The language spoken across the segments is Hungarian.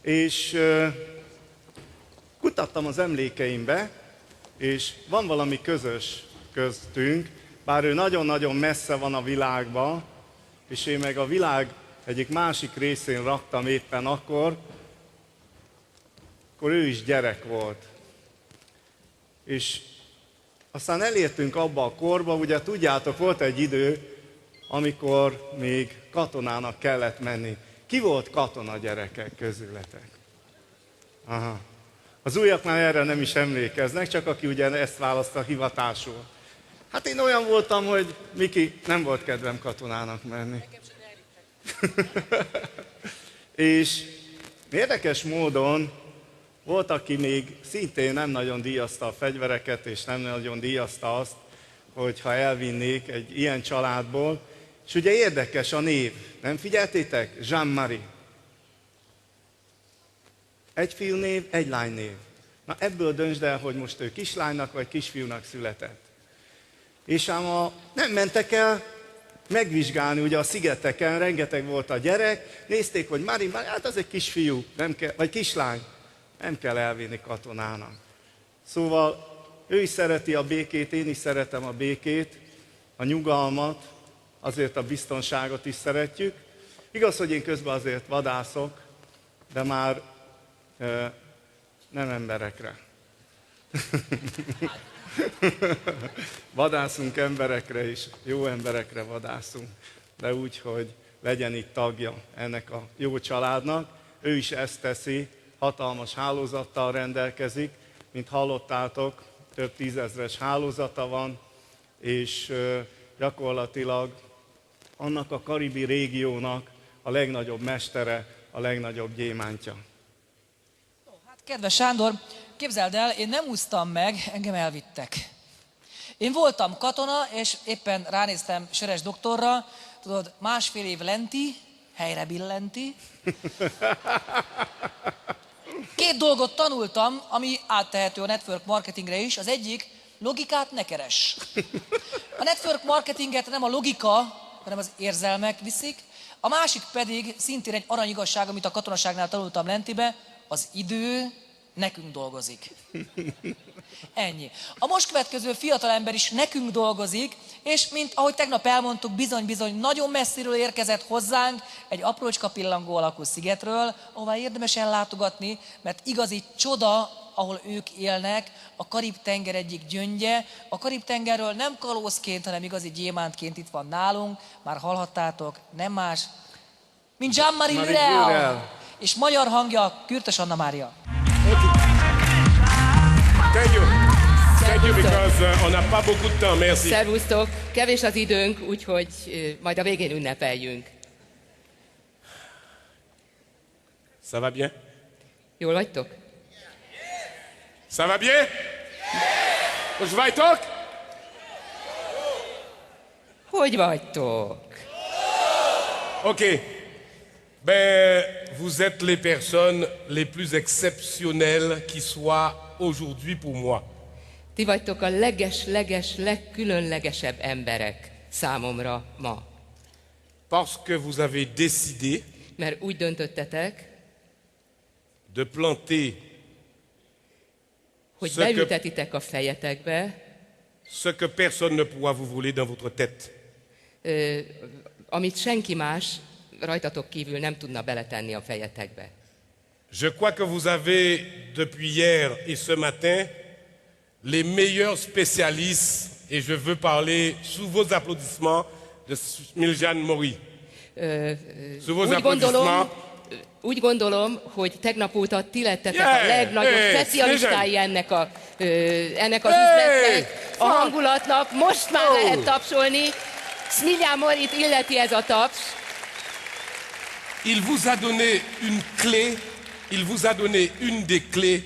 És kutattam az emlékeimbe, és van valami közös köztünk, bár ő nagyon-nagyon messze van a világban, és én meg a világ egyik másik részén raktam éppen akkor ő is gyerek volt. És aztán elértünk abba a korba, ugye tudjátok, volt egy idő, amikor még katonának kellett menni. Ki volt katona, gyerekek közületek? Aha. Az újak már erre nem is emlékeznek, csak aki ugye ezt választta hivatásul. Hát én olyan voltam, hogy Miki, nem volt kedvem katonának menni. És érdekes módon volt, aki még szintén nem nagyon díjazta a fegyvereket, és nem nagyon díjazta azt, hogyha elvinnék egy ilyen családból. És ugye érdekes a név, nem figyeltétek? Jean-Marie. Egy fiúnév, egy lánynév. Na ebből döntsd el, hogy most ő kislánynak vagy kisfiúnak született. És ám nem mentek el megvizsgálni, ugye a szigeteken rengeteg volt a gyerek, nézték, hogy Marie, hát az egy kisfiú, nem kell, vagy kislány, nem kell elvinni katonának. Szóval ő is szereti a békét, én is szeretem a békét, a nyugalmat, azért a biztonságot is szeretjük. Igaz, hogy én közben azért vadászok, de már nem emberekre. Vadászunk emberekre is, jó emberekre vadászunk, de úgy, hogy legyen itt tagja ennek a jó családnak. Ő is ezt teszi, hatalmas hálózattal rendelkezik, mint hallottátok, több tízezres hálózata van, és gyakorlatilag annak a karibi régiónak a legnagyobb mestere, a legnagyobb gyémántja. Hát kedves Sándor, képzeld el, én nem úsztam meg, engem elvittek. Én voltam katona, és éppen ránéztem Seres doktorra, tudod, 1,5 év lenti, helyre billenti. 2 dolgot tanultam, ami áttehető a network marketingre is. Az egyik, logikát ne keres. A network marketinget nem a logika, hanem az érzelmek viszik. A másik pedig szintén egy aranyigazság, amit a katonaságnál tanultam lentibe, az idő nekünk dolgozik. Ennyi. A most következő fiatalember is nekünk dolgozik, és mint ahogy tegnap elmondtuk, bizony-bizony nagyon messziről érkezett hozzánk egy aprócska pillangó alakú szigetről, ahová érdemes ellátogatni, mert igazi csoda, ahol ők élnek, a Karib-tenger egyik gyöngye. A Karib-tengerről nem kalózként, hanem igazi gyémántként itt van nálunk, már hallhattátok, nem más, mint Jean-Marie Lurel. És magyar hangja Kürtös Anna Mária. Thank you. Thank you, because on n'a pas beaucoup de temps. Merci. Szervusztok, kevés az időnk, úgyhogy majd a végén ünnepeljünk. Ça va bien? Jól vagytok? Ça va bien? Most vagytok? Hogy vagytok? Ok. Ben, vous êtes les personnes les plus exceptionnelles qui soient aujourd'hui pour moi. Ti vagytok a legkülönlegesebb emberek számomra ma. Parce que vous avez décidé Mert úgy döntöttetek, de planter hogy beültetitek a fejetekbe, ce que personne ne pourra vous voler dans votre tête. amit senki más rajtatok kívül nem tudna beletenni a fejetekbe. Je crois que vous avez, depuis hier et ce matin, les meilleurs spécialistes, et je veux parler sous vos applaudissements, de Smiljan Mori. Sous vos applaudissements. Úgy gondolom, hogy tegnap óta ti lettetek a legnagyobb specialistái ennek az üzletnek, a hangulatnak. Most már lehet tapsolni. Smiljan Morit illeti ez a taps. Il vous a donné une clé, il vous a donné une des clés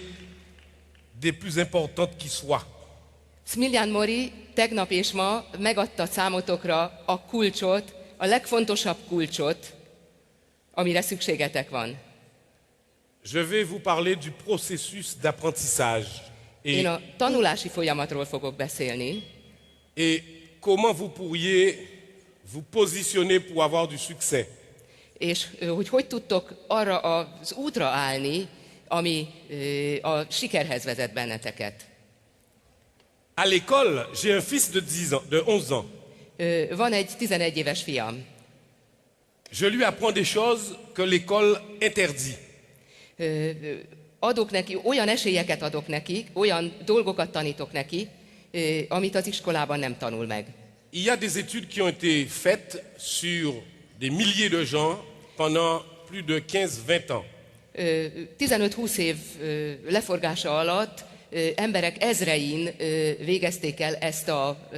des plus importantes qui soit. Smiljan Mori tegnap és ma megadta számotokra a kulcsot, a legfontosabb kulcsot, amire szükségetek van. Je vais vous parler du processus d'apprentissage. Én a tanulási folyamatról fogok beszélni. Et comment vous pourriez vous positionner pour avoir du succès. És hogy tudtok arra az útra állni, ami a sikerhez vezet benneteket. À l'école, j'ai un fils de 10 ans, de 11 ans. Van egy 11 éves fiam. Je lui apprends des choses que l'école interdit. Adok neki, olyan esélyeket adok neki, olyan dolgokat tanítok neki, amit az iskolában nem tanul meg. Il y a des études qui ont été faites sur des milliers de gens pendant plus de 15-20 ans. 15-20 év leforgása alatt emberek ezrein végezték el ezt a,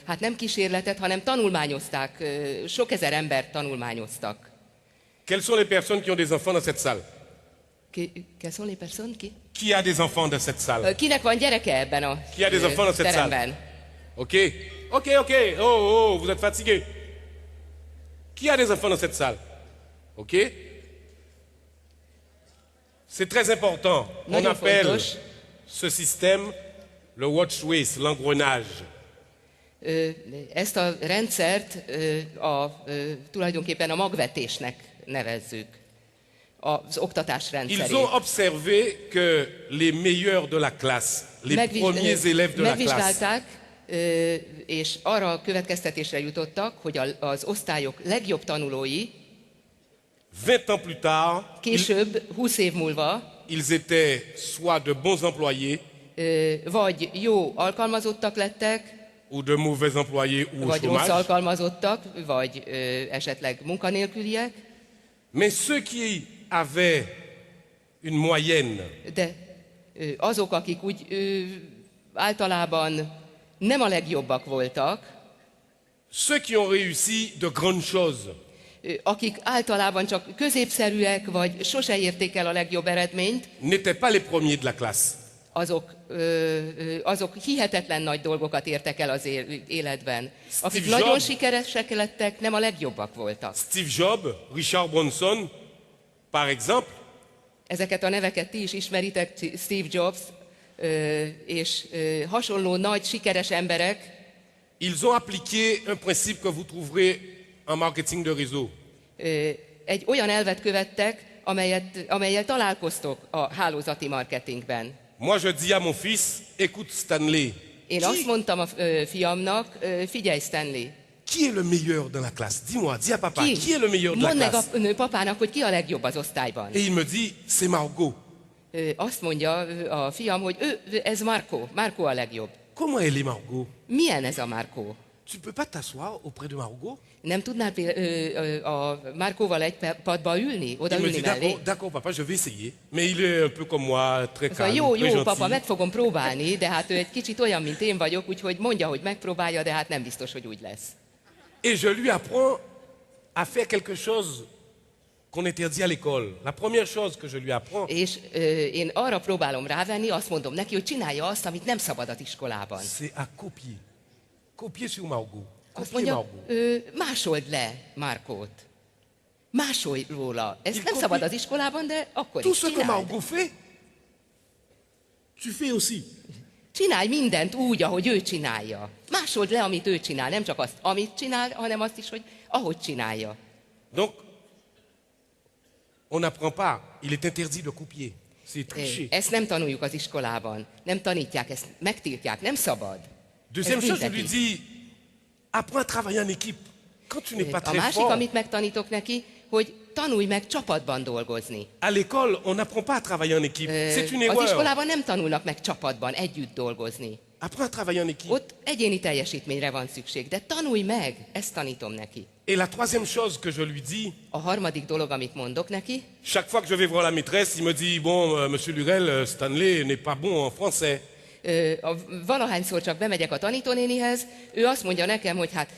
hát nem kísérletet, hanem tanulmányozták, sok ezer embert tanulmányoztak. Quelles sont les personnes qui ont des enfants dans cette salle? Quelles sont les personnes qui? Qui a des enfants dans cette salle? Kinek van gyereke ebben a Qui a des enfants dans cette teremben? salle? Ok, ok, ok. Oh, vous êtes fatigué. Qui a des enfants dans cette salle? Ok. C'est très important. On Nagyon appelle fontos. ce système le watch waist, l'engrenage. Ezt a rendszert tulajdonképpen a magvetésnek nevezzük, az oktatás Ils rendszerét. ont observé que les meilleurs de la classe, les premiers élèves de la classe, Megvizsgálták, és arra a következtetésre jutottak, hogy az osztályok legjobb tanulói 20 ans plus tard, később, 20 év múlva ils étaient soit de bons employés vagy jó alkalmazottak lettek, ou de mauvais employés ou au vagy rossz chômage. alkalmazottak, vagy esetleg munkanélküliek, Mais ceux qui avaient une moyenne, de azok, akik úgy általában nem a legjobbak voltak, ceux qui ont réussi de grandes choses, akik általában csak középszerűek, vagy sose érték el a legjobb eredményt, n'étaient pas les premiers de la classe. azok hihetetlen nagy dolgokat értek el az életben. Akik Steve nagyon Jobs. sikeresek lettek, nem a legjobbak voltak. Steve Jobs, Richard Branson, par exemple, Ezeket a neveket ti is ismeritek, Steve Jobs, és hasonló nagy sikeres emberek, ils ont appliqué un principe que vous trouverez en marketing de réseau. egy olyan elvet követtek, amelyel találkoztok a hálózati marketingben. Moi, je dis à mon fils, écoute Stanley, Én azt mondtam a fiamnak, figyelj Stanley, qui est le meilleur dans la classe? Dis-moi, dis à papa, qui est le meilleur de la Mondd meg classe? a papának, hogy ki a legjobb az osztályban. Et il me dit, c'est Margot. Azt mondja a fiam, hogy ez Marco a legjobb. Comment elle est Margot? Milyen ez a Marco? Tu peux pas t'asseoir auprès de Margot? Nem tudnál a Markóval egy padba ülni, Il oda me ülni dit, mellé? d'accord, papa, je vais essayer. Mais il est un peu comme moi, très Azt mondja, calme, très jó, papa, gentil. meg fogom próbálni, de hát ő egy kicsit olyan, mint én vagyok, úgyhogy mondja, hogy megpróbálja, de hát nem biztos, hogy úgy lesz. Et je lui apprends à faire quelque chose qu'on interdit à l'école. La première chose que je lui apprends, És én arra próbálom rávenni, azt mondom neki, hogy csinálja azt, amit nem szabad az iskolában. c'est à copier. Copier sur Margot. Azt Copier mondja, Margot. másold le Markót. Másolj róla. Ezt Il nem copie- szabad az iskolában, de akkor Tout is ce que csináld. Margot fait, tu fais aussi. Csinálj mindent úgy, ahogy ő csinálja. Másold le, amit ő csinál. Nem csak azt, amit csinál, hanem azt is, hogy ahogy csinálja. Donc, on n'apprend pas. Il est interdit de copier. C'est tricher. Ezt nem tanuljuk az iskolában. Nem tanítják, ezt megtiltják. Nem szabad. Deuxième Ez chose, je lui büntetik. dis, apprends à travailler en équipe. Quand tu n'es pas A très másik, fort, amit megtanítok neki, hogy tanulj meg csapatban dolgozni. à l'école, on n'apprend pas à travailler en équipe. C'est une Az erreur. iskolában nem tanulnak meg csapatban, együtt dolgozni. Apprends à travailler en équipe. Ott egyéni teljesítményre van szükség, de tanulj meg, ezt tanítom neki. Et la troisième chose que je lui dis, A harmadik dolog, amit mondok neki, chaque fois que je vais voir la maîtresse, il me dit, bon, monsieur Lurel, Stanley n'est pas bon en français. valahányszor csak bemegyek a tanítónénihez, ő azt mondja nekem, hogy hát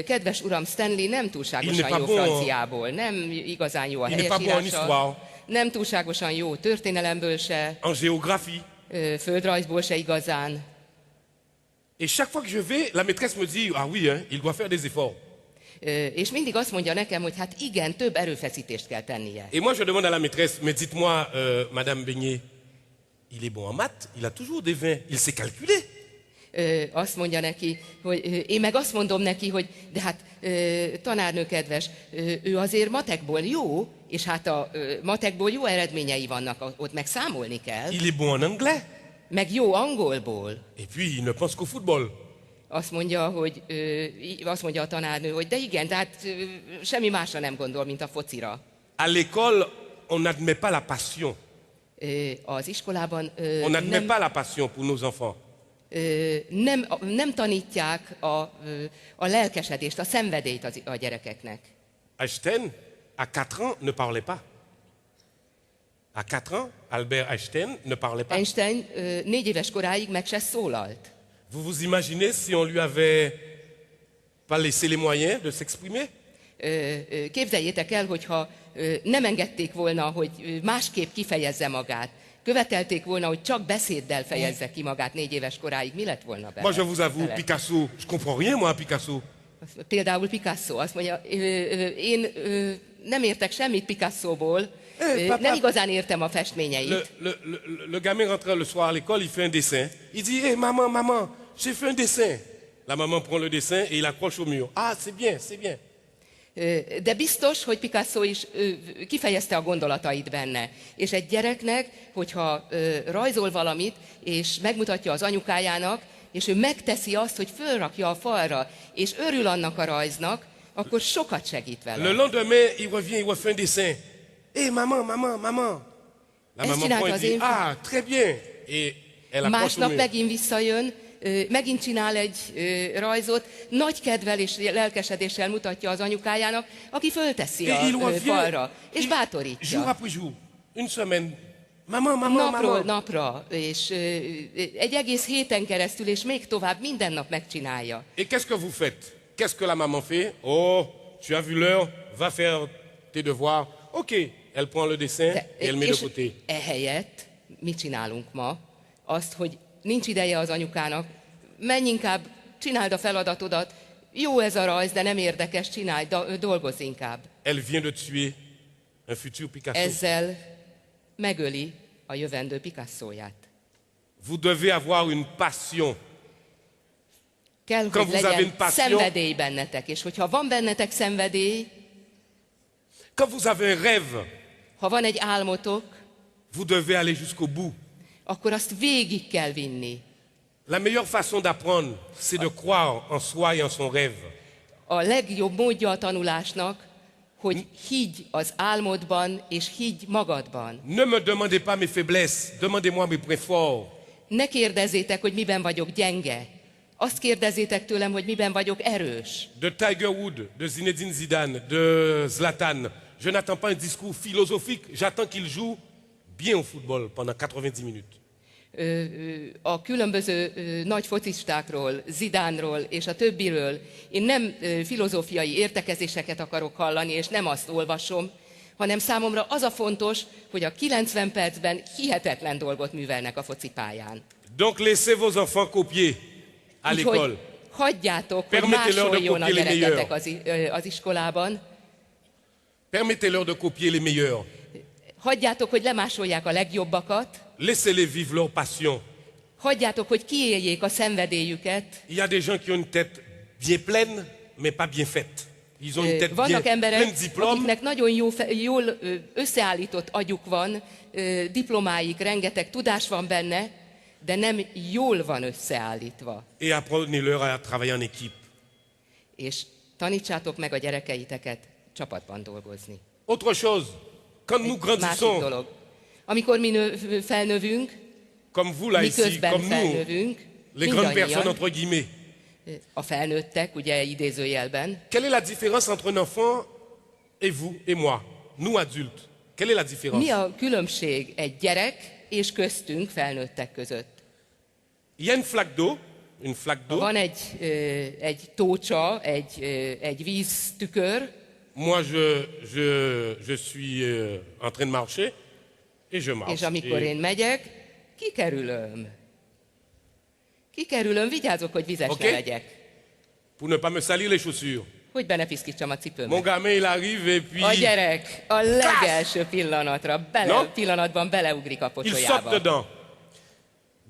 kedves uram, Stanley nem Il túlságosan n'est pas jó bon. franciából, nem igazán jó a Il n'est pas bon en helyesírása, histoire, nem túlságosan jó történelemből se, en géographie. földrajzból se igazán. Et chaque fois que je vais, la maîtresse me dit, ah oui, hein, il doit faire des efforts. És mindig azt mondja nekem, hogy hát igen, több erőfeszítést kell tennie. Et moi, je demande à la maîtresse, mais dites-moi, Madame Beignet, il est bon en maths, il a toujours des 20, il sait calculer. azt mondja neki, hogy én meg azt mondom neki, hogy de hát tanárnő kedves, ő azért matekból jó, és hát a matekból jó eredményei vannak, ott meg számolni kell, Il est bon en anglais. meg jó angolból. Et puis, il ne pense qu'au football. Azt mondja, azt mondja a tanárnő, hogy de igen, tehát semmi másra nem gondol, mint a focira. À l'école, on n'admet pas la passion. Az iskolában On n'admet pas la passion pour nos enfants. nem tanítják a lelkesedést, a szenvedélyt a gyerekeknek. Einstein, à 4 ans, ne parlait pas. À 4 ans, Albert Einstein ne parlait pas. Einstein 4 éves koráig meg se szólalt. Vous vous imaginez si on lui avait pas laissé les moyens de s'exprimer? Képzeljétek el, hogyha nem engedték volna, hogy másképp kifejezze magát, követelték volna, hogy csak beszéddel fejezze ki magát 4 éves koráig, mi lett volna Moi, je vous avoue, vele? Picasso, je comprends rien, moi, à Picasso. Például Picasso azt mondja, én nem értek semmit Picassoból, nem igazán értem a festményeit. Le gamin rentre le soir à l'école, il fait un dessin. Il dit, hé, maman, maman, j'ai fait un dessin. La maman prend le dessin et il accroche au mur. Ah, c'est bien, c'est bien. De biztos, hogy Picasso is kifejezte a gondolatait benne. És egy gyereknek, hogyha rajzol valamit, és megmutatja az anyukájának, és ő megteszi azt, hogy fölrakja a falra, és örül annak a rajznak, akkor sokat segít Le vele. lendemain, il revient, il refait un dessin. Hé, maman, maman, maman. La Est-ce maman qu'il a prend et causé dit, une- ah, très bien. Et elle accroche au Másnap mur. megint visszajön, megint csinál egy rajzot, nagy kedvel és lelkesedéssel mutatja az anyukájának, aki fölteszi Et il a revient, falra, és jour bátorítja. après jour, une semaine. Maman, maman, Napról maman. napra, és egy egész héten keresztül, és még tovább minden nap megcsinálja. Et qu'est-ce que vous faites? Qu'est-ce que la maman fait? Oh, tu as vu l'heure, va faire tes devoirs. Ok, elle prend le dessin et elle met de és côté. ehelyett mit csinálunk ma? Azt, hogy nincs ideje az anyukának, menj inkább, csináld a feladatodat, jó ez a rajz, de nem érdekes, csinálj, dolgozz inkább. Elle vient de tuer un futur Picasso. Ezzel megöli a jövendő Picassóját. Vous devez avoir une passion. Kell, Quand hogy vous avez legyen une passion- szenvedély bennetek, és hogyha van bennetek szenvedély, Quand vous avez un rêve, ha van egy álmotok, vous devez aller jusqu'au bout. akkor azt végig kell vinni. La meilleure façon d'apprendre, c'est de croire en soi et en son rêve. A legjobb módja a tanulásnak, hogy higgy az álmodban, és higgy magadban. Ne me demandez pas mes faiblesses, demandez-moi mes points forts. Ne kérdezzétek, hogy miben vagyok gyenge. Azt kérdezzétek tőlem, hogy miben vagyok erős. De Tiger Woods, de Zinedine Zidane, de Zlatan, je n'attends pas un discours philosophique, j'attends qu'il joue bien au football pendant 90 minutes. A különböző nagy focistákról, Zidánról és a többiről én nem filozófiai értekezéseket akarok hallani, és nem azt olvasom, hanem számomra az a fontos, hogy a 90 percben hihetetlen dolgot művelnek a focipályán. Donc laissez vos enfants copier à l'école. Úgyhogy hagyjátok, hogy Permettez-leur de másoljon a copier les gyereketek meilleurs. az iskolában. Permettez-leur de copier les meilleurs. Hagyjátok, hogy lemásolják a legjobbakat. Laissez-les vivre leur passion. Hagyjátok, hogy kiéljék a szenvedélyüket. Il y a des gens qui ont une tête bien pleine, mais pas bien faite. Ils ont une tête bien Vannak pleine emberek, de diplômes, akiknek nagyon jól összeállított agyuk van, diplomáik, rengeteg tudás van benne, de nem jól van összeállítva. et apprenez-leur à travailler en équipe. És tanítsátok meg a gyerekeiteket csapatban dolgozni. Autre chose, quand nous Egy másik grandissons, dolog. Amikor mi felnövünk, comme vous là ici, miközben comme nous, felnövünk, les grandes personnes mindannyian, entre guillemets, a felnőttek, ugye idézőjelben, quelle est la différence entre un enfant et vous et moi, nous adultes? Quelle est la différence? mi a különbség egy gyerek és köztünk felnőttek között? Il y a une flaque d'eau. Van egy tócsa, egy víztükör, Moi, je suis en train de marcher et je marche. és amikor Et én megyek, kikerülöm, vigyázok, hogy vizes Oké. ne legyek, pour ne pas me salir les chaussures. hogy be ne piszkítsam a Mon cipőmet. gamin, il arrive et puis A gyerek a legelső pillanatban No? beleugrik a il saute pocsolyába. dedans.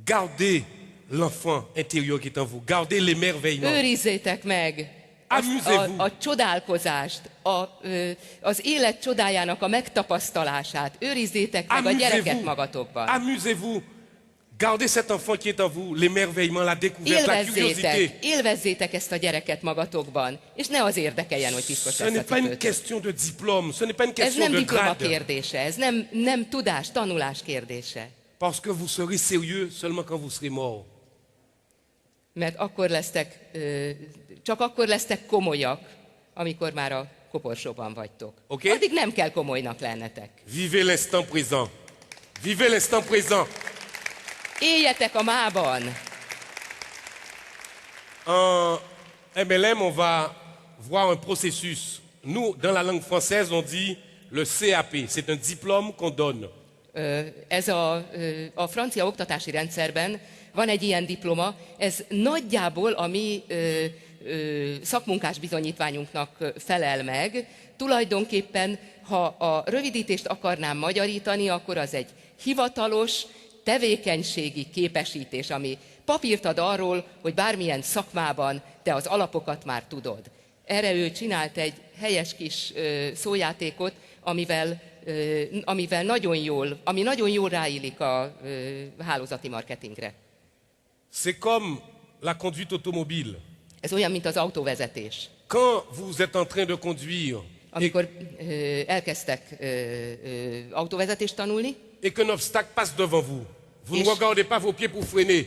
Gardez l'enfant intérieur qui est en vous. Gardez l'émerveillement. Őrizzétek meg Amusez-vous. a csodálkozást, az élet csodájának a megtapasztalását. Őrizzétek meg a gyereket magatokban. Amusez-vous. Gardez cet enfant qui est en vous, l'émerveillement, la découverte, la curiosité. Élvezzétek ezt a gyereket magatokban, és ne az érdekeljen, hogy piszkos Ce lesz a n'est pas une cipőtök. question de diplôme, ce n'est pas une Ez question nem de diploma grade. kérdése, ez nem tudás, tanulás kérdése. Parce que vous serez sérieux seulement quand vous serez mort. Mert csak akkor lesztek komolyak, amikor már a koporsóban vagytok. Oké? Addig nem kell komolynak lennetek. Vivez l'instant présent. Vivez l'instant présent. Éljetek a mában! En MLM, on va voir un processus. Nous, dans la langue française, on dit le CAP. C'est un diplôme qu'on donne. Ez a francia oktatási rendszerben van egy ilyen diploma, ez nagyjából a mi szakmunkás bizonyítványunknak felel meg. Tulajdonképpen, ha a rövidítést akarnám magyarítani, akkor az egy hivatalos, tevékenységi képesítés, ami papírt ad arról, hogy bármilyen szakmában te az alapokat már tudod. Erre ő csinált egy helyes kis szójátékot, ami nagyon jól ráillik a hálózati marketingre. C'est comme la conduite automobile. Ez olyan, mint az autóvezetés. Quand vous êtes en train de conduire Amikor elkezdtek autóvezetést tanulni, et qu'un obstacle passe devant vous, vous ne Et- regardez pas vos pieds pour freiner.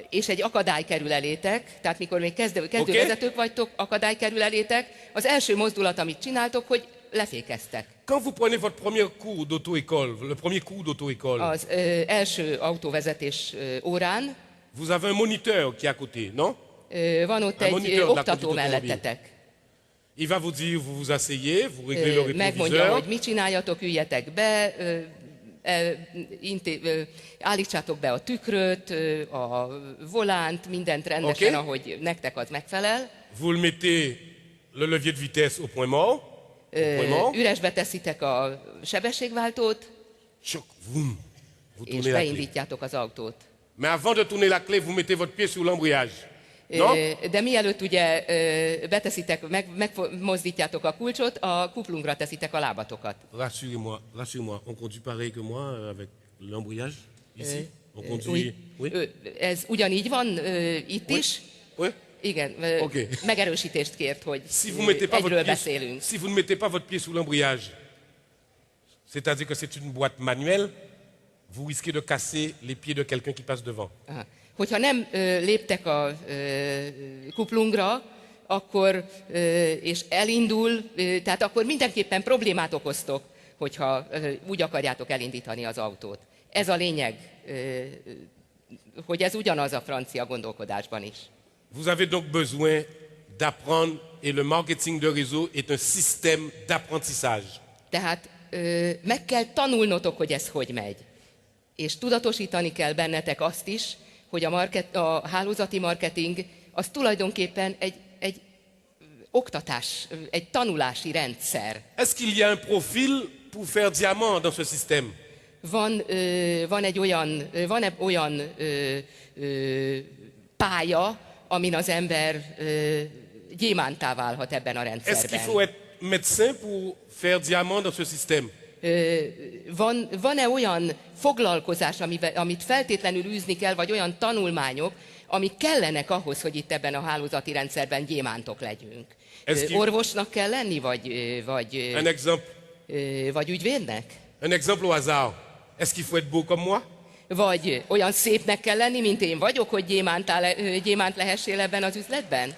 és egy akadály kerül elétek, tehát mikor még kezdővezetők vagytok, akadály kerül elétek, az első mozdulat, amit csináltok, hogy lefékeztek. Quand vous prenez votre premier cours d'auto-école, le premier cours d'auto-école, Az első autóvezetés órán vous avez un moniteur qui est à côté, non? van ott A egy monitor, oktató la conduite mellettetek. Il va vous dire, vous vous asseyez, vous réglez le Megmondja, rétroviseur, hogy mit csináljatok, üljetek be, állítsátok be a tükröt, a volánt, mindent rendesen, Oké. ahogy nektek az megfelel. vous le mettez le levier de vitesse au point mort, Üresbe teszitek a sebességváltót, choc, voum, vous és tournez la clé. beindítjátok az autót. Mais avant de tourner la clé, vous mettez votre pied sur l'embrayage. Non? De mielőtt ugye beteszitek, megmozdítjátok a kulcsot, a kuplungra teszitek a lábatokat. Rassurez-moi, rassurez-moi, on conduit pareil que moi avec l'embrayage ici. On conduit. Úgy, Oui? ez ugyanígy van itt Oui? is. Oui? Igen, Oké. megerősítést kért, hogy Si vous mettez pas egyről votre beszélünk. pied, si vous ne mettez pas votre pied sur l'embrayage, c'est-à-dire que c'est une boîte manuelle, vous risquez de casser les pieds de quelqu'un qui passe devant. Aha. Hogyha nem léptek a kuplungra, akkor, és elindul, tehát akkor mindenképpen problémát okoztok, hogyha úgy akarjátok elindítani az autót. Ez a lényeg, hogy ez ugyanaz a francia gondolkodásban is. Vous avez donc besoin d'apprendre, et le marketing de réseau est un système d'apprentissage. Tehát meg kell tanulnotok, hogy ez hogy megy. És tudatosítani kell bennetek azt is, hogy a hálózati marketing az tulajdonképpen egy oktatás, egy tanulási rendszer. Est-ce qu'il y a un profil pour faire diamant dans ce système? Van egy olyan pálya, amin az ember gyémántá válhat ebben a Est-ce qu'il rendszerben. faut être médecin pour faire diamant dans ce système? Van-e olyan foglalkozás, amit feltétlenül űzni kell, vagy olyan tanulmányok, amik kellenek ahhoz, hogy itt ebben a hálózati rendszerben gyémántok legyünk? Orvosnak kell lenni, Un exemple, vagy ügyvédnek? un exemple au hasard. Est-ce qu'il faut être beau comme moi? Vagy olyan szépnek kell lenni, mint én vagyok, hogy gyémánt lehessél ebben az üzletben?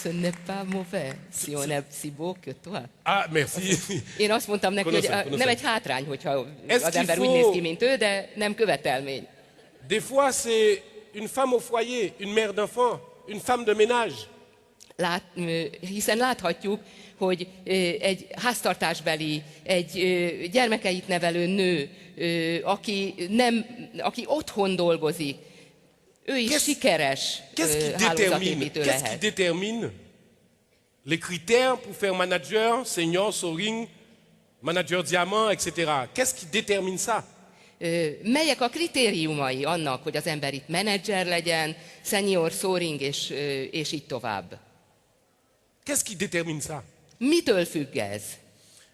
Ce n'est pas mauvais si on est si beau que toi. Ah, merci. Én azt mondtam neki, hogy nem egy hátrány, hogyha az ember úgy néz ki, mint ő, de nem követelmény. Des fois, c'est une femme au foyer, une mère d'enfant, une femme de ménage. Hiszen láthatjuk, hogy egy háztartásbeli, egy gyermekeit nevelő nő, aki otthon dolgozik, ő is sikeres hálózatépítő Qu'est-ce qui lehet. détermine les critères pour faire manager, senior, soaring, manager diamant, etc. Qu'est-ce qui détermine ça? Melyek a kritériumai annak, hogy az ember itt menedzser legyen, senior soaring és így tovább? Qu'est-ce qui détermine ça? Mitől függ ez?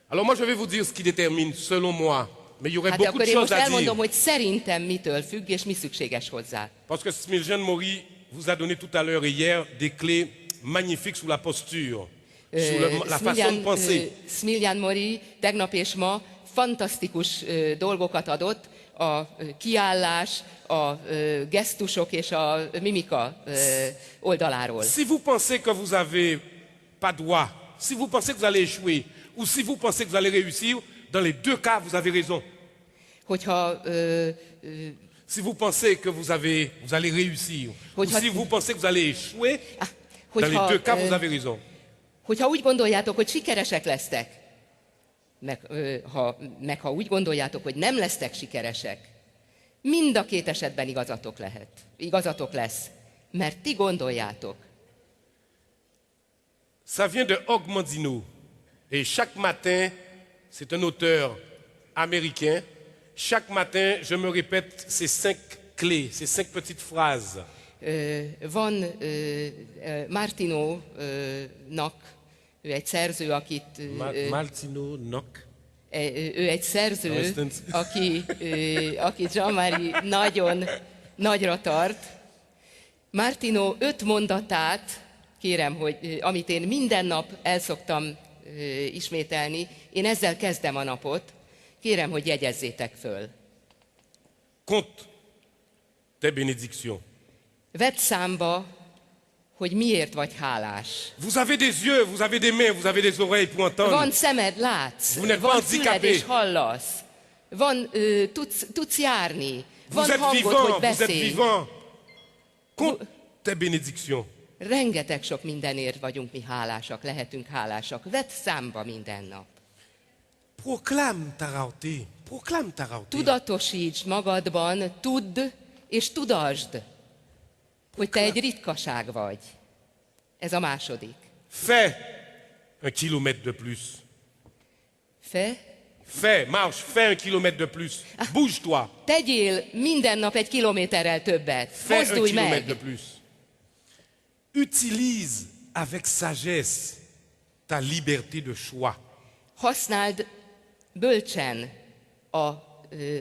Alors moi je vais vous dire ce qui détermine selon moi. Mais il y aurait Hát beaucoup akkor de én choses most à elmondom, dire. hogy szerintem mitől függ, és mi szükséges hozzá. Parce que Smiljan Mori vous a donné tout à l'heure et hier des clés magnifiques sur la posture, sur la façon de penser. Smiljan Mori tegnap és ma fantasztikus dolgokat adott a kiállás, a gesztusok és a mimika oldaláról. Si vous pensez que vous avez pas droit, si vous pensez que vous allez échouer, ou si vous pensez que vous allez réussir, dans les deux cas, vous avez raison. Hogyha Si vous pensez que vous allez réussir, ou si vous pensez que vous allez échouer, dans les deux cas, vous avez raison. Hogyha úgy gondoljátok, hogy sikeresek lesztek, meg ha úgy gondoljátok, hogy nem lesztek sikeresek, mind a két esetben igazatok lesz, mert ti gondoljátok. Ça vient de Og Mandino. Et chaque matin, c'est un auteur américain, chaque matin, je me répète ces 5 clés, ces 5 petites phrases. Van Martino-nak, ő egy szerző, akit... Martino Nock. Ő egy szerző, aki Jean-Marie nagyon nagyra tart. Martino 5 mondatát, kérem, hogy amit én minden nap el szoktam ismételni, én ezzel kezdem a napot, kérem, hogy jegyezzétek föl. Compte tes bénédictions. Vedd számba, hogy miért vagy hálás. Vous avez des yeux, vous avez des mains, vous avez des oreilles pour entendre. Van szemed, látsz, Vous n'êtes van pas füled handicapé. és hallasz, van, tudsz járni, Vous van êtes hangod, vivant, hogy vous êtes beszélj. vivant. Compte tes bénédictions. Rengeteg sok mindenért vagyunk mi hálásak, lehetünk hálásak. Vedd számba minden nap. Proclame ta rareté. Proclame ta rareté. Tudatosítsd magadban, tudd és tudasd, hogy te egy ritkaság vagy. Ez a második. Fais 1 kilomètre de plus. Marche, fais 1 kilomètre de plus. Bouge-toi. Tegyél minden nap 1 kilométerrel többet. Fais 1 Mozdulj kilomètre de meg. plus. Utilise avec sagesse ta liberté de choix. Használd bölcsen a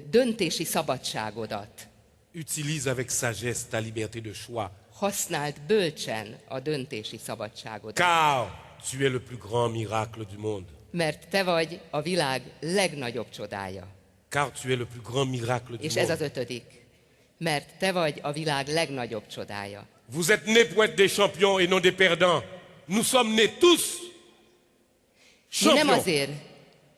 döntési szabadságodat. Utilise avec sagesse ta liberté de choix. Használd bölcsen a döntési szabadságodat. Car tu es le plus grand miracle du monde. Mert te vagy a világ legnagyobb csodája. Car tu es le plus grand miracle du És ez az monde. 5. Mert te vagy a világ legnagyobb csodája. Vous êtes nés pour être des champions et non des perdants. Nous sommes nés tous champions.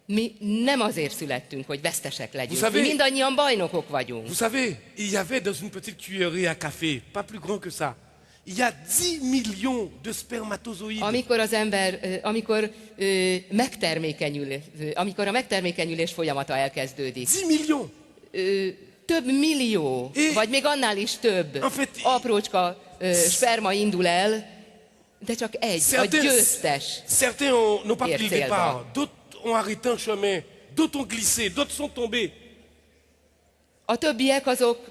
Mi nem azért születtünk, hogy vesztesek legyünk. Vous savez- Mi mindannyian bajnokok vagyunk. Vous savez, il y avait dans une petite cuillerée à café, pas plus grand que ça, il y a 10 millions de spermatozoïdes. Amikor a megtermékenyülés folyamata elkezdődik, 10 millions. több millió, Et- vagy még annál is több En fait, aprócska sperma indul el, de csak egy, a győztes. Certains n'ont pas pris le Célba. départ, d'autres ont arrêté un chemin, d'autres ont glissé, d'autres sont tombés. A többiek azok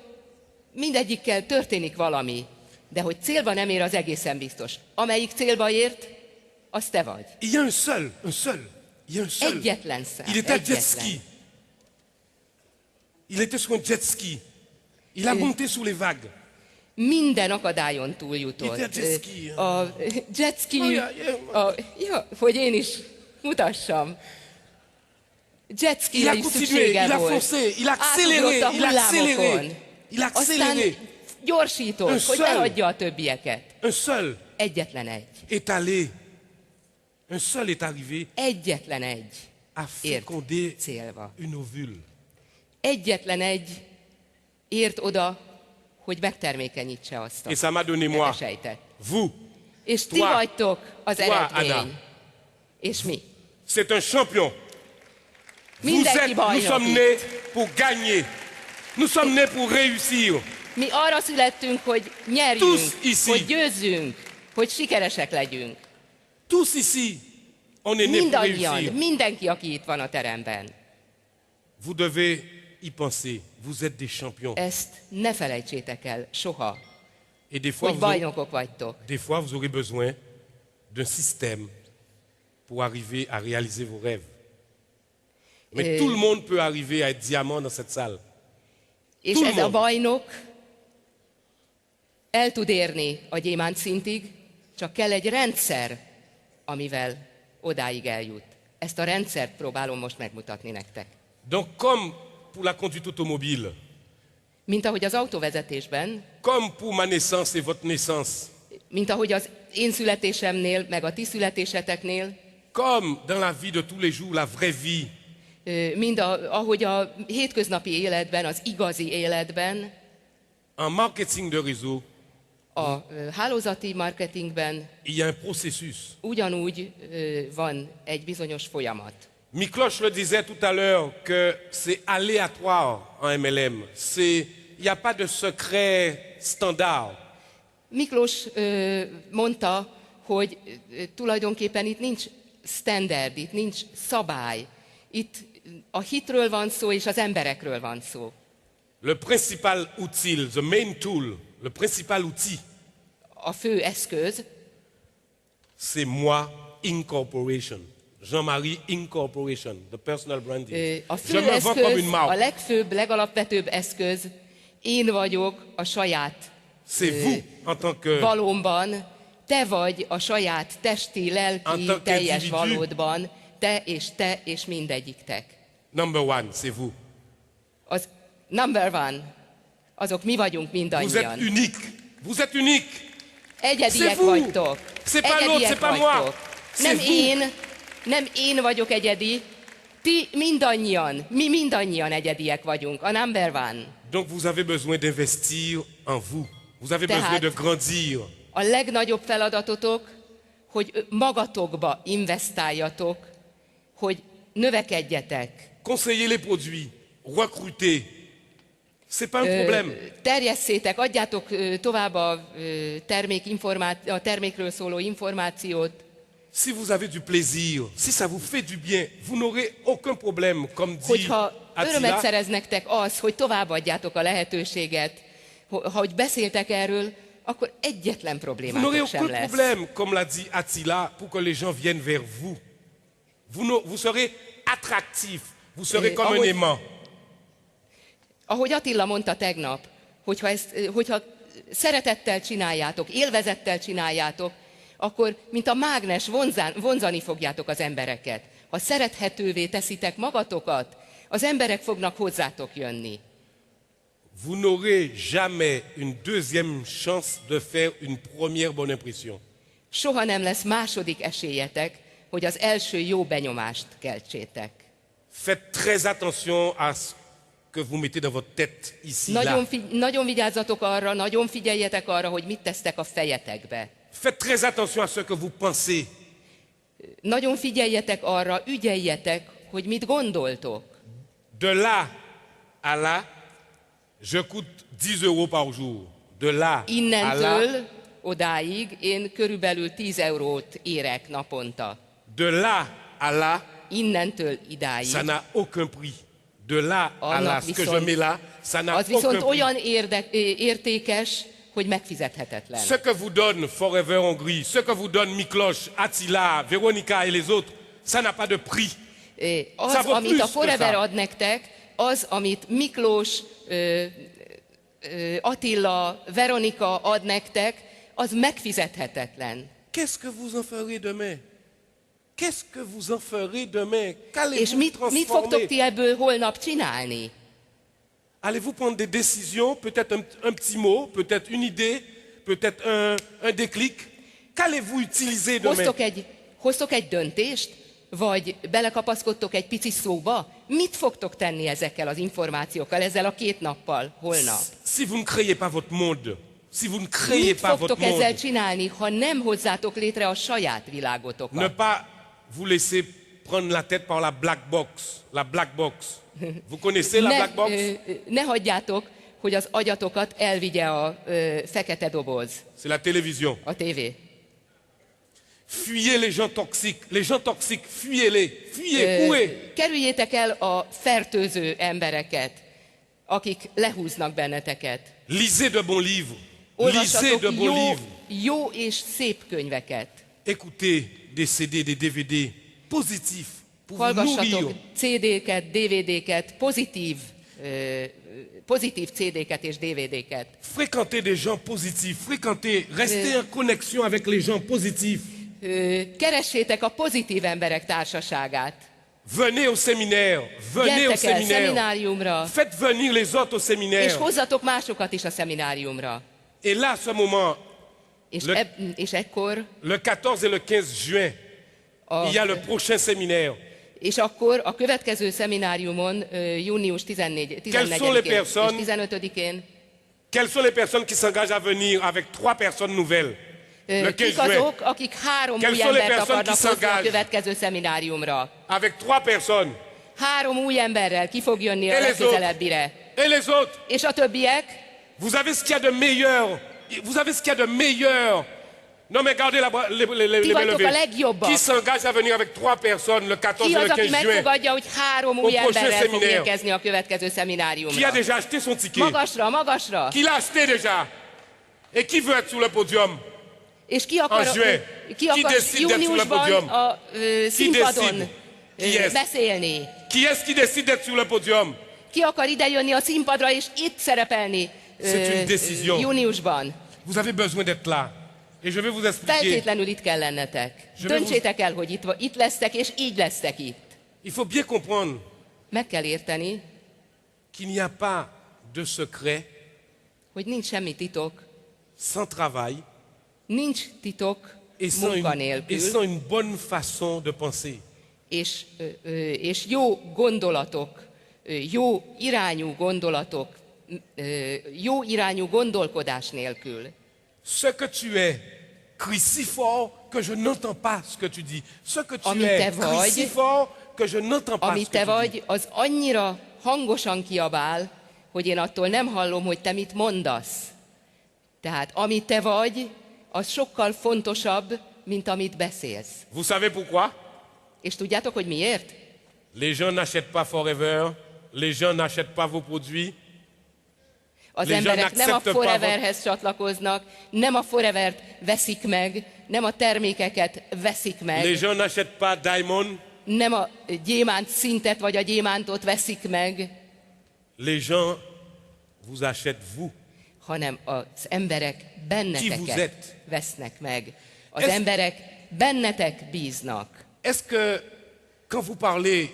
mindegyikkel történik valami, de hogy célba nem ér, az egészen biztos. Amelyik célba ért, az te vagy. Il y a un seul. Il y a un seul. Egyetlen szám. Il était à jet Egyetlen. ski. Il était sur un jet ski. Il a monté sous les vagues. Minden akadályon túljutott. Itt a jet ski. A jet ski, Ja. hogy én is mutassam. Jet Il skire a is continué, szüksége il a volt. foncé, il a Átugrott accéléré, a il a accéléré. hullámokon. Il a Aztán accéléré. gyorsított, Un hogy seul. ne hagyja a többieket. Un seul Egyetlen egy. est allé. Un seul est arrivé Egyetlen egy à ért féconder célba. une ovule. Egyetlen egy ért oda, hogy megtermékenyítse azt a Et ça m'a donné moi, sejtet. vous. És ti Toi. vagytok az Toi, eredmény. Anna. És mi? C'est un champion. Mindenki Nous sommes bajnok nés itt. pour gagner. Nous sommes nés pour réussir. Mi arra születtünk, hogy nyerjünk, Tous ici. hogy győzzünk, hogy sikeresek legyünk. Tous ici, on est nés pour Mindannyian, réussir. mindenki, aki itt van a teremben. Vous devez y penser. Vous êtes des champions. Ezt ne felejtsétek el soha, Et des fois, hogy bajnokok vagytok. vous aurez besoin d'un système pour arriver à réaliser vos rêves. Mais tout le monde peut arriver à être diamant dans cette salle. És Túl ez a mond. bajnok el tud érni a gyémánt szintig, csak kell egy rendszer, amivel odáig eljut. Ezt a rendszert próbálom most megmutatni nektek. Donc comme pour la conduite automobile, Mint ahogy az autóvezetésben, comme pour ma naissance et votre naissance, mint ahogy az én születésemnél, meg a ti születéseteknél, comme dans la vie de tous les jours, la vraie vie, ahogy a hétköznapi életben, az igazi életben, en marketing de réseau, a hálózati marketingben il y a un processus. ugyanúgy van egy bizonyos folyamat. Miklos le disait tout à l'heure que c'est aléatoire en MLM. Il n'y a pas de secret standard. Miklós mondta, hogy tulajdonképpen itt nincs standard, itt nincs szabály. Itt a hitről van szó, és az emberekről van szó. Le principal outil, the main tool, le principal outil, A fő eszköz, c'est moi Incorporation. Jean-Marie Incorporation, the personal branding. a Je fő me vends comme eszköz, une a marque. legfőbb, legalapvetőbb eszköz, én vagyok a saját C'est vous en tant que... valómban, te vagy a saját testi, En lelki, tant qu'individu. teljes valódban, te és mindegyiktek. Number one, c'est vous. Az number one, azok mi vagyunk Vous mindannyian. êtes unique. Vous êtes unique. Egyediek C'est vous. vagytok. C'est pas l'autre, Egyediek c'est pas moi. vagytok. C'est Nem én vagyok egyedi, ti mindannyian, mi mindannyian egyediek vagyunk. A number one. Donc vous avez besoin d'investir en vous. Vous avez Tehát- besoin de grandir. A legnagyobb feladatotok, hogy magatokba investáljatok, hogy növekedjetek. Conseillez les produits, recrutez. C'est pas un problème. Terjesszétek, adjátok tovább a termékről szóló információt. Si vous avez du plaisir, si ça vous fait du bien, vous n'aurez aucun problème, comme dit Hogyha örömet Attila. szerez nektek az, hogy továbbadjátok a lehetőséget, hogy beszéltek erről, akkor egyetlen Vous n'aurez problémátok sem aucun lesz. problème, comme l'a dit Attila, pour que les gens viennent vers vous. Vous serez attractif, vous serez comme un ahogy- aimant. Ahogy Attila mondta tegnap, hogyha szeretettel csináljátok, élvezettel csináljátok, akkor, mint a mágnes, vonzani fogjátok az embereket. Ha szerethetővé teszitek magatokat, az emberek fognak hozzátok jönni. Vous n'aurez jamais une deuxième chance de faire une première bonne impression. Soha nem lesz második esélyetek, hogy az első jó benyomást keltsétek. Faites très attention à ce que vous mettez dans votre tête ici, là. Nagyon vigyázzatok arra, nagyon figyeljetek arra, hogy mit tesztek a fejetekbe. Faites très attention à ce que vous pensez. Nagyon figyeljetek arra, ügyeljetek, hogy mit gondoltok. De là à là, je coûte 10 € par jour. De là à là, Innentől odáig én körülbelül 10 eurót érek naponta. de là à là, Innentől idáig. ça n'a aucun prix. De là à là, Annak ce que je viszont- mets là, ça n'a Az aucun viszont prix. olyan értékes, hogy megfizethetetlen. Ce que vous donne Forever Hongrie, ce que vous donne Miklos, Attila, Véronica et les autres, ça n'a pas de prix. Az, Ça vaut amit plus a que Forever ça. ad nektek, az, amit Miklós, Attila, Veronika ad nektek, az megfizethetetlen. Qu'est-ce que vous en ferez demain? Qu'est-ce que vous en ferez demain? És Qu'allez-vous mit fogtok transformer? ti ebből holnap csinálni? Allez-vous prendre des décisions, peut-être un petit mot, peut-être une idée, peut-être un déclic? Qu'allez-vous utiliser demain? Hoztok egy döntést? Vagy belekapaszkodtok egy pici szóba? Mit fogtok tenni ezekkel az információkkal, ezzel a 2 nappal, holnap? Si vous ne créez pas votre monde, si vous ne créez Mit pas votre fogtok ezzel monde, csinálni, ha nem hozzátok létre a saját ne világotokat? pas vous laisser prendre la tête par la black box. La black box. Vous connaissez la black box? Ne hagyjátok, hogy az agyatokat elvigye a fekete doboz, C'est la télévision. a tévé. Fuyez les gens toxiques. Les gens toxiques, fuyez-les. Fuyez, courez. Kerüljétek el a fertőző embereket. akik lehúznak benneteket. Lisez de bons livres. Lisez de Olvassatok bons livres. jó és szép könyveket. Écoutez des CD, des DVD positifs pour vous Hallgassatok nourrir. CD-ket, DVD-ket, pozitív CD-ket és DVD-ket. Fréquentez des gens positifs. Fréquentez, restez en connexion avec les gens positifs. Keressétek a pozitív emberek társaságát. Venez au séminaire. Venez au Gyertek el séminaire. szemináriumra, Faites venir les autres au és séminaire. hozzatok másokat is a szemináriumra. Et là, à ce moment, És ekkor, le 14 et le 15 juin, il y a le prochain séminaire. és akkor a következő szemináriumon, június 14-én Quelles sont les és personnes- 15-én, Quelles sont les personnes qui s'engagent à venir avec 3 personnes nouvelles? Le 15 kik juin. azok, akik 3 Quelles új sont les embert personnes akarnak qui hozni a s'engagent? következő szemináriumra? Avec 3 personnes. 3 új emberrel ki fog jönni a Et les legközelebbire. Et les autres? És a többiek? Vous avez ce qu'il y a de meilleur. Vous avez ce qu'il y a de meilleur. Non mais gardez les Ti mains vagytok a levées. legjobbak. Qui s'engage à venir avec 3 personnes le 14 Ki et az, le aki 15 juin? megfogadja, hogy 3 Au új prochain emberrel fog séminaire. érkezni a következő Qui a szemináriumra? déjà acheté son ticket? Magasra, magasra! Qui l'a acheté déjà? Et qui veut être sur le podium? És ki akar, En juin. ki Qui akar décide d'être sur le júniusban podium? a színpadon décide? Qui est? beszélni? Qui est-ce qui décide d'être sur le podium? Ki akar idejönni a színpadra és itt szerepelni C'est une décision. júniusban? Vous avez besoin d'être là. Et je vais vous expliquer. Feltétlenül itt kell lennetek. Je vais Döntsétek el, hogy itt lesztek, és így lesztek itt. Il faut bien comprendre Meg kell érteni, qu'il n'y a pas de secret hogy nincs semmi titok, sans travail nincs titok et munka sans nélkül, une bonne façon de penser. és jó gondolatok, jó irányú gondolatok, jó irányú gondolkodás nélkül. Ce que tu es crie si fort que je n'entends pas ce que tu dis. Ce que tu Ami es te crie vagy, si fort que je n'entends pas Ami ce que te tu dis. vagy, az annyira hangosan kiabál, hogy én attól nem hallom, hogy te mit mondasz. Tehát ami te vagy, az sokkal fontosabb, mint amit beszélsz. Vous savez pourquoi? És tudjátok, hogy miért? Les gens n'achètent pas Forever, les gens n'achètent pas vos produits. Az Les gens emberek nem a n'acceptent pas Foreverhez csatlakoznak, nem a Forevert veszik meg, nem a termékeket veszik meg, Les gens n'achètent pas Diamond. nem a gyémánt szintet vagy a gyémántot veszik meg, Les gens vous achètent vous. hanem az emberek Ki vous benneteket êtes? vesznek meg. Az Ez- emberek bennetek bíznak. Est-ce que quand vous parlez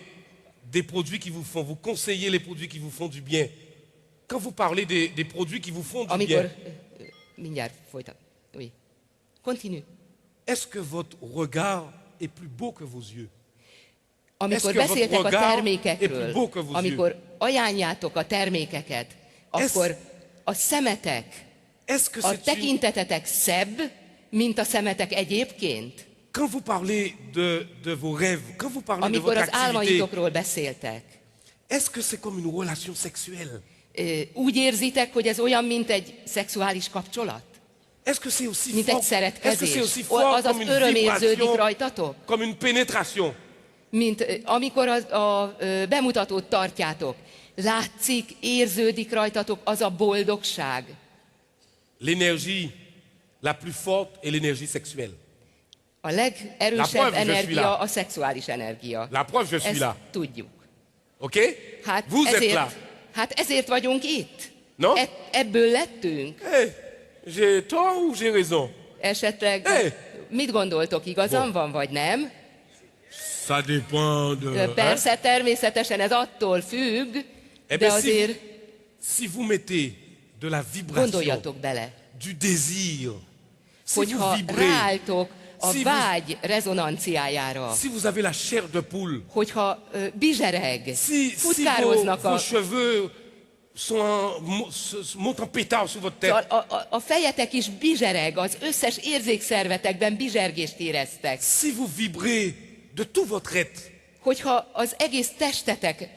des produits qui vous font, vous conseillez les produits qui vous font du bien, quand vous parlez des produits qui vous font du Amikor... bien, Mindjárt folytat. Oui. Continue. est-ce que votre regard est plus beau que vos yeux? Amikor Est-ce que beszéltek a votre regard est plus termékekről, beau que vos amikor ajánljátok a termékeket, akkor a szemetek, Est-ce que a c'est tekintetetek szebb, mint a szemetek egyébként? quand vous parlez de vos rêves, quand vous parlez de Amikor votre az activité, álmaitokról beszéltek, est-ce que c'est comme une relation sexuelle? úgy érzitek, hogy ez olyan, mint egy szexuális kapcsolat? Est-ce que c'est aussi Mint egy fort? Est-ce que szeretkezés? c'est aussi fort Az comme az une öröm érződik vibration, rajtatok? comme une pénétration? Mint amikor a bemutatót tartjátok. Látszik, érződik rajtatok az a boldogság. L'énergie la plus forte est l'énergie sexuelle. A La legerősebb preuve, je suis energia là. a szexuális energia. La preuve, je suis Ezt là. tudjuk. OK? Hát Vous êtes ezért, là. hát ezért vagyunk itt. Non? Ebből lettünk. Hey, j'ai tort ou j'ai raison? Esetleg Hey! mit gondoltok, igazam van, vagy nem? Ça dépend de... Persze, természetesen ez attól függ, Eh de bien, azért si vous mettez de la vibration, gondoljatok bele, du désir, si vous hogyha vibrez, ráálltok a Si vous- vágy rezonanciájára, si vous avez la chair de poule, hogyha bizsereg, si futkároznak vos cheveux montent en pétard sur votre tête, a fejetek is bizsereg, az összes érzékszervetekben bizsergést éreztek. si vous vibrez de tout votre être, Hogyha az egész testetek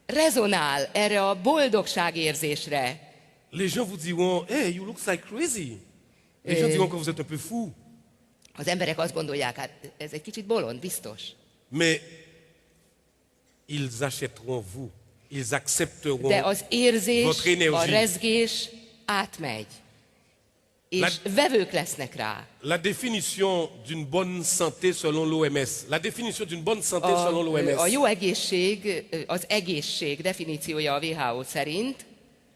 rezonál erre a boldogságérzésre, les gens vous diront, hey, you look like crazy. Les gens diront que vous êtes un peu fou. az emberek azt gondolják, hát ez egy kicsit bolond, biztos. Mais ils achèteront vous. ils accepteront de az érzés, votre a énergie. rezgés átmegy. És vevők lesznek rá. La définition d'une bonne santé selon l'OMS. La définition d'une bonne santé selon l'OMS A jó egészség, az egészség definíciója a WHO szerint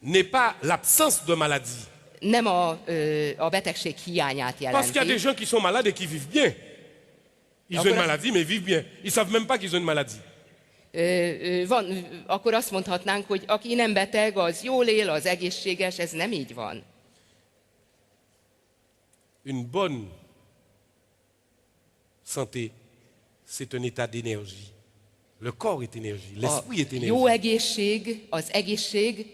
n'est pas l'absence de maladie. nem a betegség hiányát Parce qu'il y a des jelenti. gens qui sont malades et qui vivent bien. Ils ont une maladie, mais ils vivent bien. Ils ne savent même pas qu'ils ont une maladie. Akkor azt mondhatnánk, hogy aki nem beteg, az jól él, az egészséges, ez nem így van. Une bonne santé, c'est un état d'énergie. Le corps est énergie, A l'esprit est énergie. jó egészség, az egészség,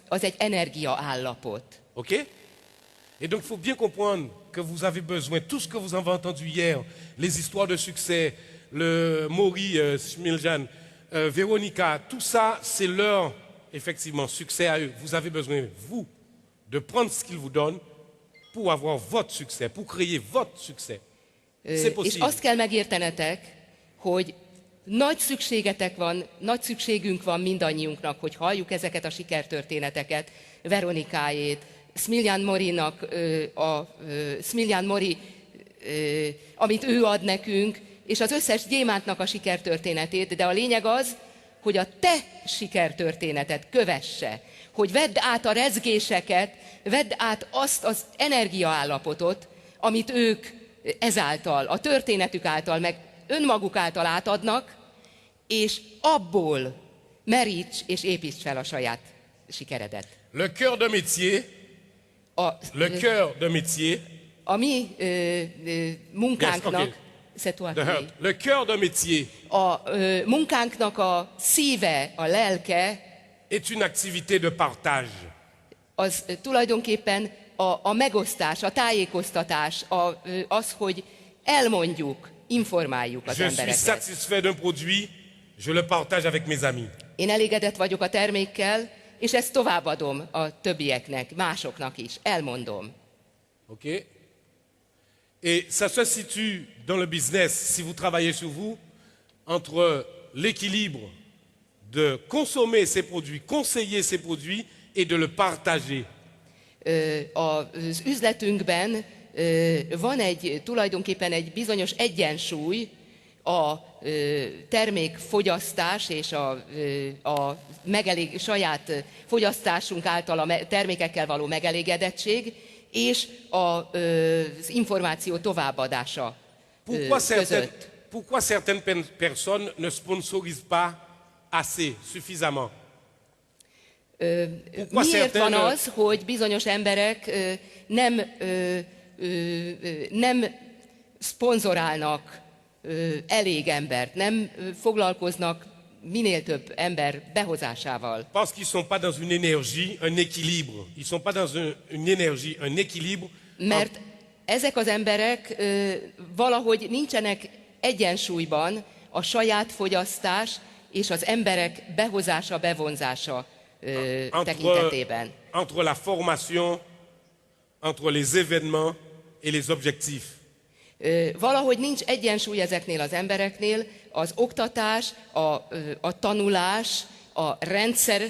az egy energiaállapot. OK? Et donc il faut bien comprendre que vous avez besoin, tout ce que vous avez entendu hier, les histoires de succès, le Maury, Smiljan, Véronica, tout ça, c'est leur, effectivement, succès à eux. Vous avez besoin, vous, de prendre ce qu'ils vous donnent pour avoir votre succès, pour créer votre succès. C'est És possible. azt kell megértenetek, hogy nagy szükségünk van mindannyiunknak, hogy halljuk ezeket a sikertörténeteket, Veronikáét, Smiljan Morinak, Smiljan Mori, amit ő ad nekünk, és az összes gyémántnak a sikertörténetét, de a lényeg az, hogy a te sikertörténetet kövesse, hogy vedd át a rezgéseket, vedd át azt az energiaállapotot, amit ők ezáltal, a történetük által, meg önmaguk által átadnak, és abból meríts és építs fel a saját sikeredet. Le cœur de métier, le cœur de métier, A mi munkánknak, Yes, okay. C'est toi de qui- Hurt, le cœur de métier a munkánknak a szíve, a lelke, est une activité de partage. az tulajdonképpen a megosztás, a tájékoztatás, az, hogy elmondjuk, informáljuk az Je suis embereket. satisfait d'un produit, je le partage avec mes amis. Én elégedett vagyok a termékkel, és ezt továbbadom a többieknek, másoknak is, elmondom. OK? Et ça se situe dans le business, si vous travaillez sur vous, entre l'équilibre de consommer ces produits, conseiller ces produits et de le partager. Az üzletünkben van tulajdonképpen egy bizonyos egyensúly a termékfogyasztás és a saját fogyasztásunk által a termékekkel való megelégedettség és az információ továbbadása között. Pourquoi certaines personnes ne sponsorisent pas assez, suffisamment? Miért van az, hogy bizonyos emberek nem szponzorálnak elég embert, nem foglalkoznak minél több ember behozásával? Parce qu'ils ne sont pas dans une énergie, un équilibre. Ils ne sont pas dans une énergie, un équilibre. Mert ezek az emberek valahogy nincsenek egyensúlyban a saját fogyasztás és az emberek behozása, bevonzása tekintetében. Entre la formation, entre les événements et les objectifs. Valahogy nincs egyensúly ezeknél az embereknél, az oktatás, a tanulás, a rendszer,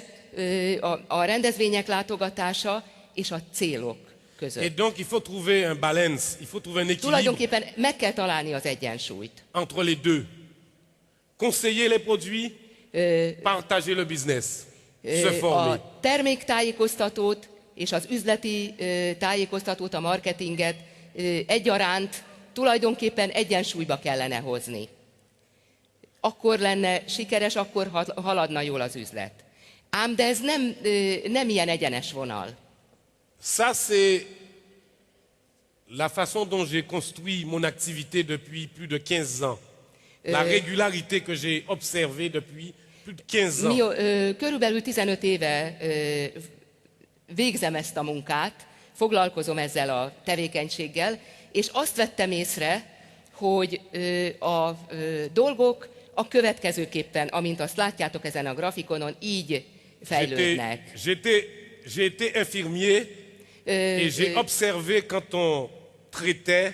a rendezvények látogatása és a célok között. Et donc il faut trouver un balance, il faut trouver un équilibre Tulajdonképpen meg kell találni az egyensúlyt. entre les deux. Conseiller les produits, partager le business, se former. A terméktájékoztatót és az üzleti tájékoztatót, a marketinget egyaránt tulajdonképpen egyensúlyba kellene hozni. Akkor lenne sikeres, akkor haladna jól az üzlet. Ám de ez nem ilyen egyenes vonal. Ça, c'est la façon dont j'ai construit mon activité depuis plus de 15 ans. La régularité que j'ai observée depuis plus de 15 ans. Körülbelül 15 éve végzem ezt a munkát, foglalkozom ezzel a tevékenységgel, és azt vettem észre, hogy a dolgok a következőképpen, amint azt látjátok ezen a grafikonon, így fejlődnek. J'ai été infirmier et j'ai observé quand on traitait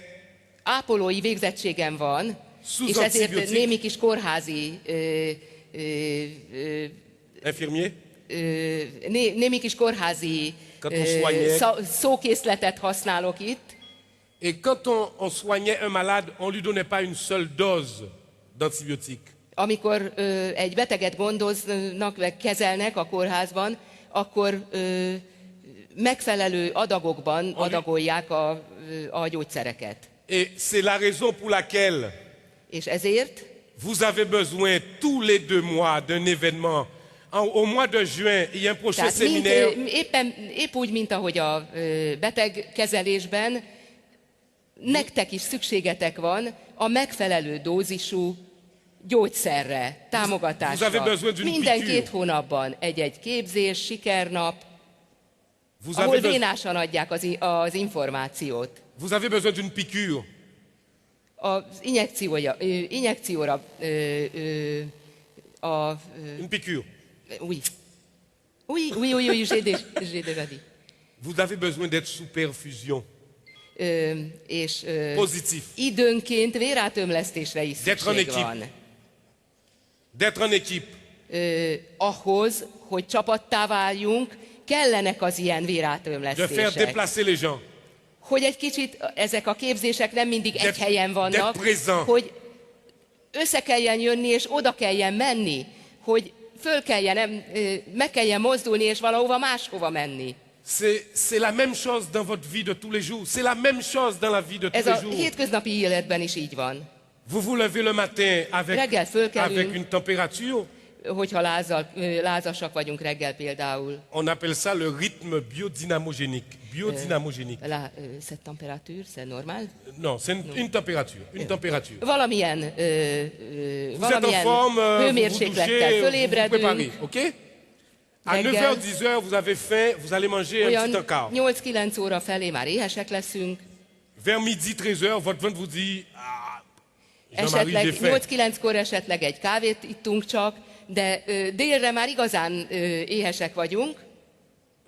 Ápolói végzettségem van, Sous és ezért antibiotik. némi kis kórházi infirmiers. Némi kis kórházi Quand on soignait. szókészletet használok itt, Et quand on soignait un malade, on ne lui donnait pas une seule dose d'antibiotiques. amikor egy beteget gondoznak, vagy kezelnek a kórházban, akkor megfelelő adagokban adagolják a gyógyszereket. Et c'est la raison pour laquelle És ezért vous avez besoin tous les 2 mois d'un événement. Au mois de juin, il y a un prochain tehát séminaire. épp úgy, mint ahogy a betegkezelésben, nektek is szükségetek van a megfelelő dózisú gyógyszerre, Vous avez támogatásra. besoin d'une Minden piqûre. 2 hónapban egy-egy képzés, sikernap, Vous ahol avez, vénásan adják az információt. vous avez besoin d'une piqûre. Az injekcióra Une piqûre. oui, j'ai déjà dit. Vous avez besoin d'être sous perfusion. És Positif. időnként vérátömlesztésre is D'être en szükség équipe. van. D'être en équipe. Ahhoz, hogy csapattá váljunk, kellenek az ilyen De faire vérátömlesztések. déplacer les gens. Hogy egy kicsit ezek a képzések nem mindig egy D'être- helyen vannak, d'être présent. hogy össze kelljen jönni és oda kelljen menni, hogy föl kelljen, meg kelljen mozdulni és valahova máshova menni. C'est la même chose dans votre vie de tous les jours. C'est la même chose dans la vie de tous Ez les a jours. hétköznapi életben is így van. Vous vous levez le matin Reggel fölkelünk. avec une température. Hogyha lázasak vagyunk reggel például. On appelle ça le rythme biodynamogénique. Biodynamogénique. Cette température, c'est normal? Non, c'est une température. Une température. Valamilyen, Vous êtes en forme, vous vous hőmérséklettel douchez, vous vous fölébredünk, préparez, ok? À Reggel. 9h, 10h, vous avez faim, vous allez manger un olyan petit encart. 8-9 óra felé már éhesek leszünk, Vers midi, 13h, votre ventre vous dit Jean-Marie, j'ai esetleg faim. 8-9-kor esetleg egy kávét ittunk csak, de délre már igazán éhesek vagyunk.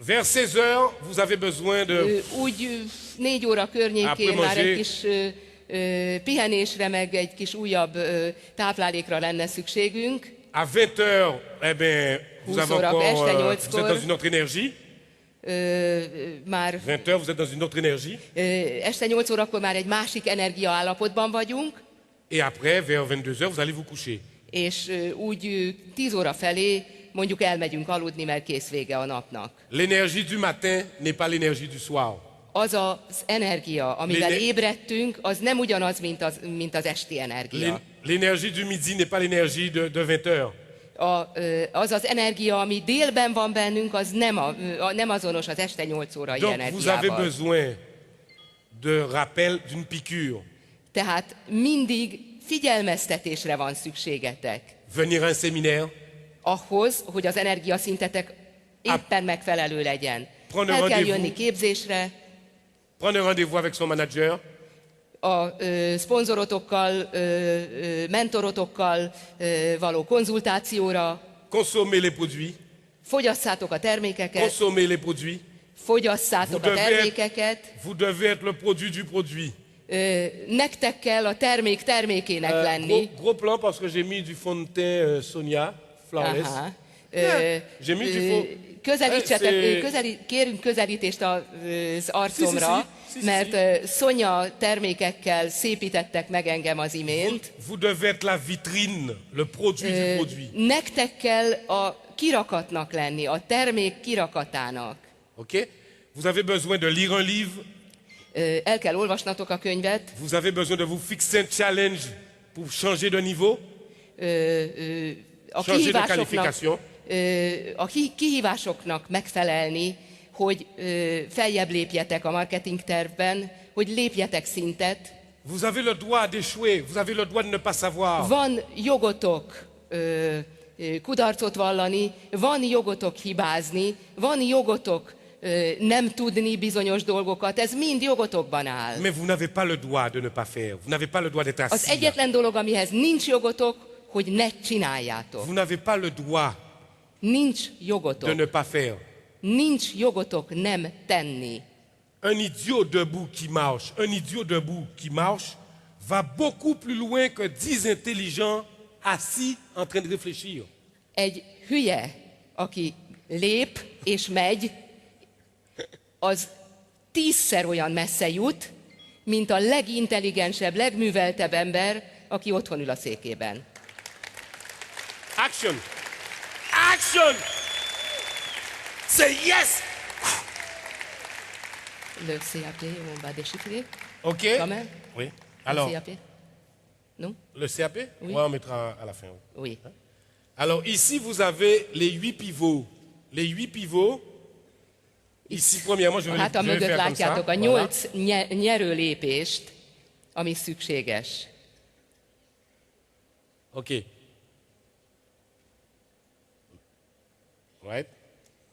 Vers 16h, vous avez besoin de... Úgy 4 óra környékén Après már manger. egy kis pihenésre, meg egy kis újabb táplálékra lenne szükségünk. À 20h, eh ben, vous 20 avez óra, encore, este vous 8-kor. êtes dans une autre énergie. Már 20h, vous êtes dans une autre énergie. este 8 órakor már egy másik energiaállapotban vagyunk, Et après, vers 22h, vous allez vous coucher. és úgy 10 óra felé mondjuk elmegyünk aludni, mert kész vége a napnak. L'énergie du matin n'est pas l'énergie du soir. Az az energia, amivel Léne- ébredtünk, az nem ugyanaz, mint az esti energia. L'énergie du midi n'est pas l'énergie de 20h. Az az energia, ami délben van bennünk, az nem azonos az este 8 órai Donc, vous avez energiával. besoin de rappel d'une piqûre. Tehát mindig figyelmeztetésre van szükségetek. Venir à un séminaire, Ahhoz, hogy az energiaszintetek éppen megfelelő legyen. Prendre El kell rendezvous. jönni képzésre, prendre un rendez-vous avec son manager, a szponzorotokkal, mentorotokkal való konzultációra, consommer les produits, fogyasszátok a termékeket, consommer les produits. fogyaszátok a termékeket, Vous devez être le produit du produit. nektek kell a termék termékének lenni. Gros plan parce que j'ai mis du fond de teint Sonia Flawless. Aha. J'ai mis du fond. Kérünk közelítést az arcomra, Si, si. mert Szonya termékekkel szépítettek meg engem az imént. Vous devez être la vitrine, le produit du produit. Nektek kell a kirakatnak lenni, a termék kirakatának. Ok? Vous avez besoin de lire un livre. El kell olvasnatok a könyvet, Vous avez besoin de vous fixer un challenge pour changer de niveau, a changer de kihívásoknak, qualification. kihívásoknak megfelelni, hogy feljebb lépjetek a marketing tervben, hogy lépjetek szintet. Vous avez le droit d'échouer, vous avez le droit de ne pas savoir. Van jogotok kudarcot vallani, van jogotok hibázni, van jogotok nem tudni bizonyos dolgokat, ez mind jogotokban áll. Mais vous n'avez pas le droit de ne pas faire. Vous n'avez pas le droit d'être Az assis. là. egyetlen dolog, amihez nincs jogotok, hogy ne csináljátok. Vous n'avez pas le droit Nincs de jogotok. ne pas faire. Nincs jogotok nem tenni. Un idiot debout qui marche, un idiot debout qui marche va beaucoup plus loin que 10 intelligents assis en train de réfléchir. Egy hülye, aki lép és megy, az 10-szer olyan messze jut, mint a legintelligensebb, legműveltebb ember, aki otthon ül a székében. Action. Action. Say yes. Le CAP, on va déchiffrer. OK. Quand même. Oui. Le Alors, CAP. Non? le CAP? Oui. Ouais, on mettra à la fin. Oui. Alors ici, vous avez les 8 pivots. Les 8 pivots. Ici, premièrement, je vais, Hát a je vais mögött faire comme ça. látjátok a Voilà. 8 nyerő lépést, ami szükséges. OK. Right.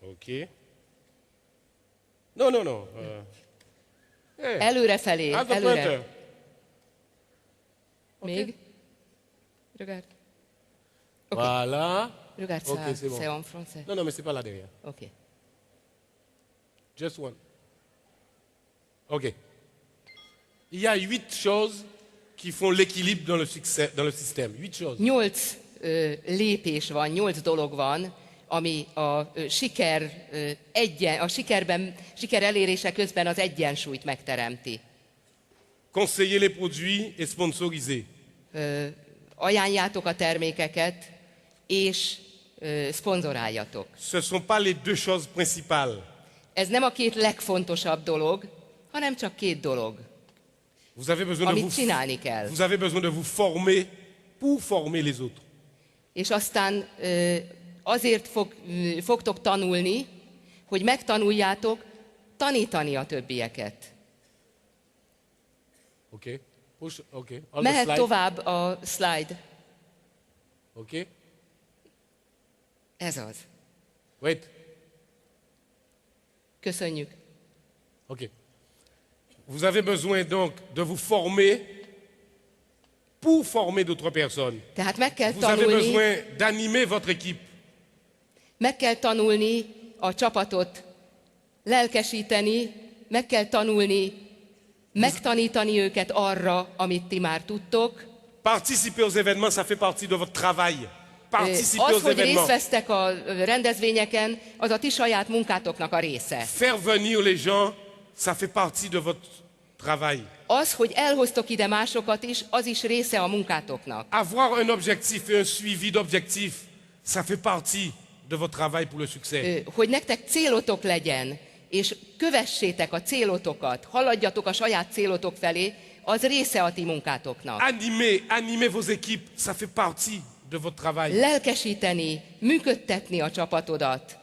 OK. Non, non, non. Hey, Előrefelé, à the előre. pointer. Még. Regarde. Voilà. Regarde Ok, ça, c'est bon. c'est en français. Non, non, mais c'est pas là derrière. Ok. Just one. OK. Il y a 8 choses qui font l'équilibre dans le succès, dans le système. 8 choses. 8 lépés van, 8 dolog van, ami a siker elérése közben az egyensúlyt megteremti. Conseiller les produits et sponsoriser. Ajánljátok a termékeket, és szponzoráljatok. Ce ne sont pas les 2 choses principales. Ez nem a 2 legfontosabb dolog, hanem csak 2 dolog, Vous avez besoin de amit vous, csinálni kell. vous avez besoin de vous former pour former les autres. És aztán azért fogtok tanulni, hogy megtanuljátok tanítani a többieket. OK. Push. OK. On the Mehet slide. tovább a slide. OK. Ez az. Wait. Köszönjük. OK. Vous avez besoin donc de vous former pour former d'autres personnes. Tehát meg kell Vous avez tanulni, besoin d'animer votre équipe. meg kell tanulni a csapatot lelkesíteni, meg kell tanulni, megtanítani őket arra, amit ti már tudtok. Participer aux événements, ça fait partie de votre travail. Participer Az, aux hogy részt événements. vesztek a rendezvényeken, az a ti saját munkátoknak a része. Faire venir les gens, ça fait partie de votre travail. Az, hogy elhoztok ide másokat is, az is része a munkátoknak. Avoir un objectif et un suivi d'objectif, ça fait partie de votre travail pour le succès. Hogy nektek célotok legyen, és kövessétek a célotokat, haladjatok a saját célotok felé, az része a ti munkátoknak. Animer vos équipes, ça fait partie de votre travail. Lelkesíteni, működtetni a csapatodat,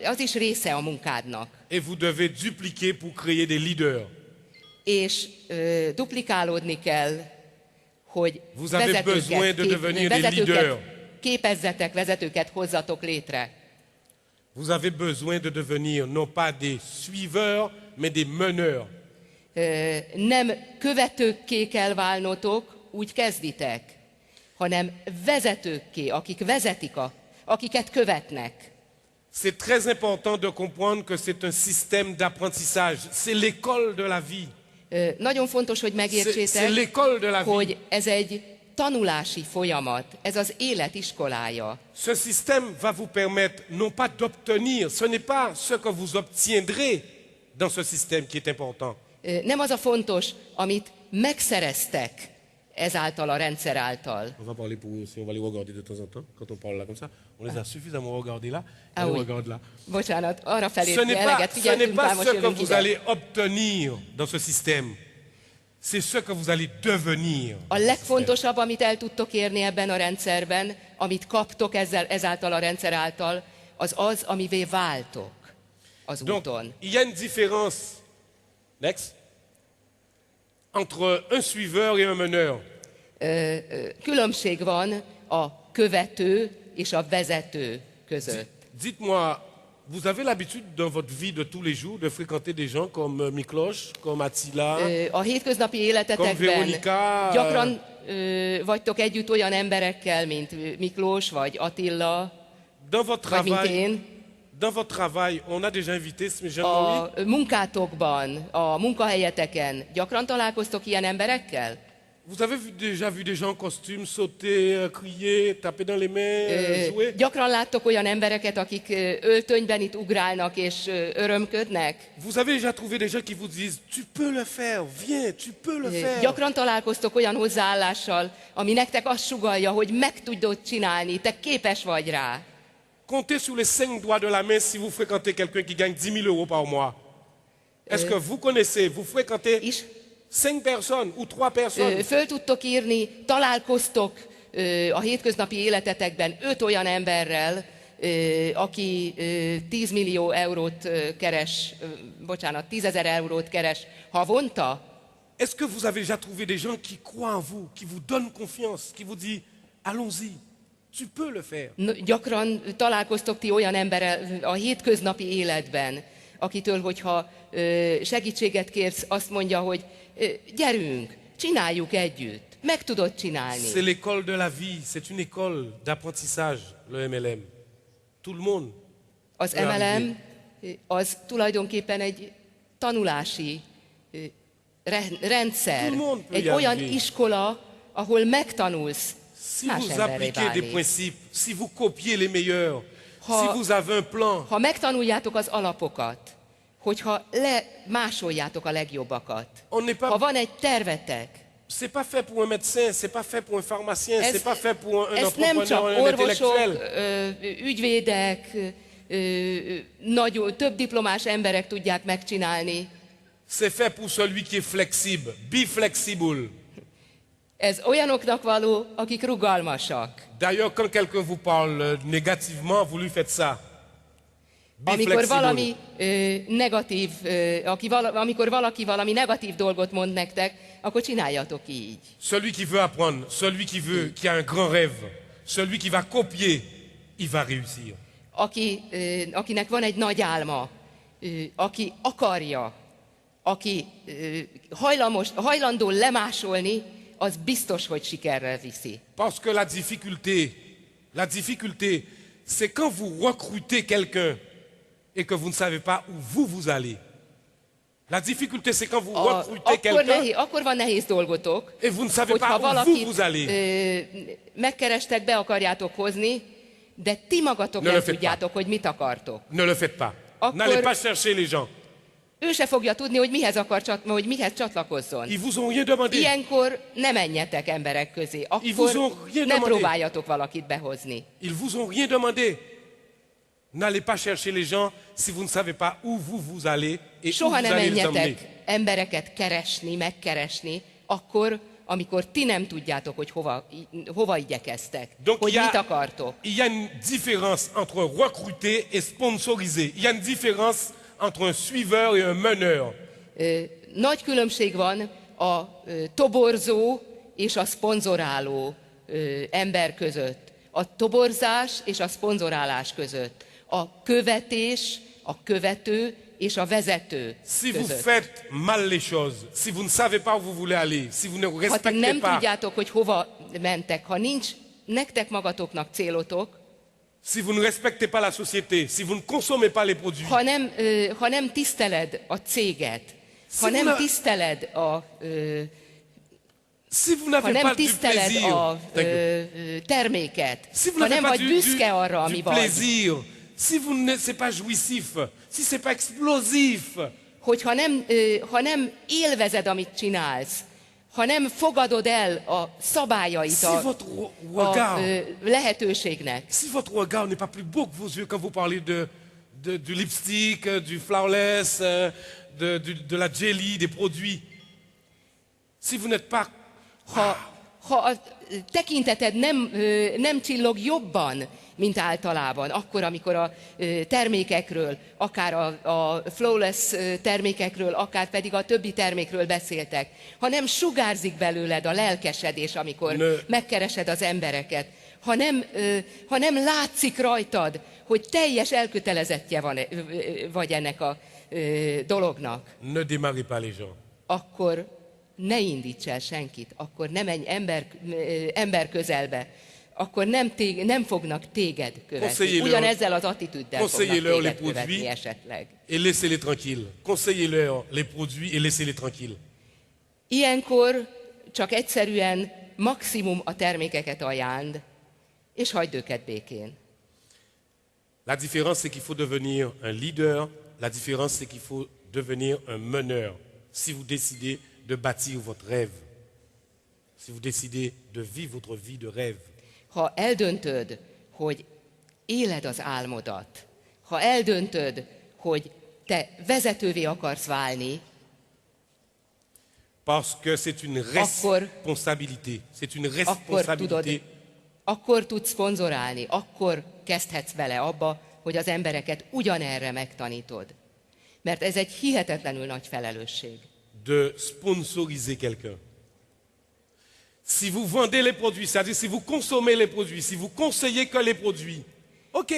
az is része a munkádnak. Et vous devez dupliquer pour créer des leaders. És duplikálódni kell, hogy Vous avez besoin de devenir des leaders. képezzetek, vezetőket hozzatok létre. Vous avez besoin de devenir non pas des suiveurs, mais des meneurs. Nem követőkké kell válnotok, úgy kezditek, hanem vezetőkké, akik vezetik, akiket követnek. C'est très important de comprendre que c'est un système d'apprentissage. C'est l'école de la vie. Nagyon fontos, hogy C'est megértsétek, l'école de la vie. hogy ez egy tanulási folyamat, ez az élet iskolája. Ce système va vous permettre non pas d'obtenir, ce n'est pas ce que vous obtiendrez dans ce système qui est important. Nem az a fontos, amit megszereztek ezáltal a rendszer által. On va parler pour eux aussi, on va les regarder de temps en temps, quand on parle là comme ça. On les a suffisamment regardés là, Ah on les oui. regarde là. Bocsánat, arra felé Ce n'est eleget pas ce figyeltünk, már most que jövünk vous ide. allez obtenir dans ce système, c'est ce que vous allez devenir. A legfontosabb, amit el tudtok érni ebben a rendszerben, amit kaptok ezáltal a rendszer által, az az, amivé váltok az Donc, úton. il y a une différence, next, entre un suiveur et un meneur. Különbség van a követő és a vezető között. Dites-moi, vous avez l'habitude dans votre vie de tous les jours de fréquenter des gens comme Miklos, comme Attila, A hétköznapi comme életetekben Véronika, gyakran vagytok együtt olyan emberekkel, mint Miklós vagy Attila, dans votre vagy mint travail, én. dans votre travail, on a déjà invité ce jeune homme. A munkátokban, a munkahelyeteken gyakran találkoztok ilyen emberekkel? Vous avez déjà vu des gens en costume sauter, crier, taper dans les mains, jouer? Gyakran láttok olyan embereket, akik öltönyben itt ugrálnak és örömködnek? Vous avez déjà trouvé des gens qui vous disent tu peux le faire, viens, tu peux le faire. Gyakran találkoztok olyan hozzáállással, ami nektek azt sugallja, hogy meg tudod csinálni, te képes vagy rá. Comptez sur les 5 doigts de la main si vous fréquentez quelqu'un qui gagne 10 000 euros par mois. Est-ce que vous connaissez, vous fréquentez És 5 personnes ou 3 personnes? föl tudtok írni, találkoztok a hétköznapi életetekben 5 olyan emberrel, aki 10 millió eurót keres, 10 000 eurót keres havonta? Est-ce que vous avez déjà trouvé des gens qui croient en vous, qui vous donnent confiance, qui vous disent allons-y, tu peux le faire? Gyakran találkoztok ti olyan emberrel a hétköznapi életben, akitől, hogyha segítséget kérsz, azt mondja, hogy gyerünk, csináljuk együtt, meg tudod csinálni. C'est l'école de la vie, c'est une école d'apprentissage, le MLM. Tout le monde. Az MLM az tulajdonképpen egy tanulási rendszer, Tout le monde peut y egy olyan arriver. iskola, ahol megtanulsz Si más vous emberré appliquez des válni. principes, si vous copiez les meilleurs, Ha- si vous avez un plan, Ha megtanuljátok az alapokat, hogyha lemásoljátok a legjobbakat, on n'est pas, ha van egy tervetek, c'est pas fait pour un médecin, c'est pas fait pour un pharmacien, c'est pas fait pour un ezt nem csak entrepreneur, un orvosok, intellectuel. ügyvédek, több diplomás emberek tudják megcsinálni. C'est fait pour celui qui est flexible. Be flexible. Ez olyanoknak való, akik rugalmasak. D'ailleurs, quand quelqu'un vous parle négativement, vous lui faites ça. Be Amikor flexible. valami negatív, amikor valaki valami negatív dolgot mond nektek, akkor csináljatok így. Celui qui veut apprendre, celui qui a un grand rêve, celui qui va copier, il va réussir. Akinek van egy nagy álma, aki akarja, aki hajlandó lemásolni, az biztos, hogy sikerrel viszi. Parce que la difficulté, c'est quand vous recrutez quelqu'un et que vous ne savez pas où vous allez. La difficulté, c'est quand vous recrutez quelqu'un Akkor van nehéz dolgotok, et vous ne savez hogyha pas où valakit vous allez. megkerestek, be akarjátok hozni, de ti magatok Ne nem le faites tudjátok, hogy mit akartok. Ne le faites pas. Akkor- N'allez pas chercher les gens. Ő se fogja tudni, hogy mihez csatlakozzon. Ils vous ont rien demandé. Ilyenkor ne menjetek emberek közé. Ils vous Akkor ont rien ne demandé. próbáljatok valakit behozni. Ils vous ont rien demandé. N'allez pas chercher les gens si vous ne savez pas où vous allez et où Soha vous ne allez les emmener. menjetek embereket keresni, megkeresni, akkor, amikor ti nem tudjátok, hogy hova igyekeztek, Donc hogy mit akartok. il y a une différence entre recruter et sponsoriser. Il y a une différence entre un suiveur et un meneur. Nagy különbség van a toborzó és a szponzoráló ember között. A toborzás és a szponzorálás között. A követés, a követő és a vezető Si vous között. faites mal les choses, si vous ne savez pas où vous voulez aller, si vous ne Ha ti respectez nem pas, tudjátok, hogy hova mentek, ha nincs nektek magatoknak célotok, si vous ne respectez pas la société, si vous ne consommez pas les produits, ha nem tiszteled a céget, ha Si nem vous- tiszteled si vous ha n'avez nem pas du tiszteled plaisir, a thank you. terméket, Si vous ha n'avez nem pas vagy büszke arra, ami du vagy, plaisir, si vous ne c'est pas jouissif, si c'est pas explosif, ha nem élvezed, amit csinálsz, ha nem fogadod el a szabályait si a votre regard, lehetőségnek, si votre regard n'est pas plus beau que vos yeux quand vous parlez du lipstick, du flawless, de la jelly, des produits, si vous n'êtes pas ha a tekinteted nem csillog jobban, mint általában, akkor, amikor a termékekről, akár a flawless termékekről, akár pedig a többi termékről beszéltek, ha nem sugárzik belőled a lelkesedés, amikor megkeresed az embereket, ha nem látszik rajtad, hogy teljes elkötelezettje vagy ennek a dolognak, ne démarrez pas les gens. akkor ne indíts el senkit, akkor ne menj ember közelbe, akkor nem fognak téged követni. Conseillez-leur- Ugyanezzel az attitűddel fognak Conseillez-leur les téged követni produits. esetleg. Et laissez-les tranquilles. Conseillez-leur les produits et laissez-les tranquilles. Ilyenkor csak egyszerűen maximum a termékeket ajánld, és hagyd őket békén. La différence, c'est qu'il faut devenir un leader. La différence, c'est qu'il faut devenir un meneur. Si vous décidez de bâtir votre rêve. Si vous décidez de vivre votre vie de rêve. Ha eldöntöd, hogy éled az álmodat, ha eldöntöd, hogy te vezetővé akarsz válni, Parce que c'est une responsabilité. C'est une responsabilité. akkor tudsz szponzorálni, akkor kezdhetsz bele abba, hogy az embereket ugyanerre megtanítod. Mert ez egy hihetetlenül nagy felelősség. De sponsoriser quelqu'un. Si vous vendez les produits, c'est-à-dire si vous consommez les produits, si vous conseillez que les produits, ok.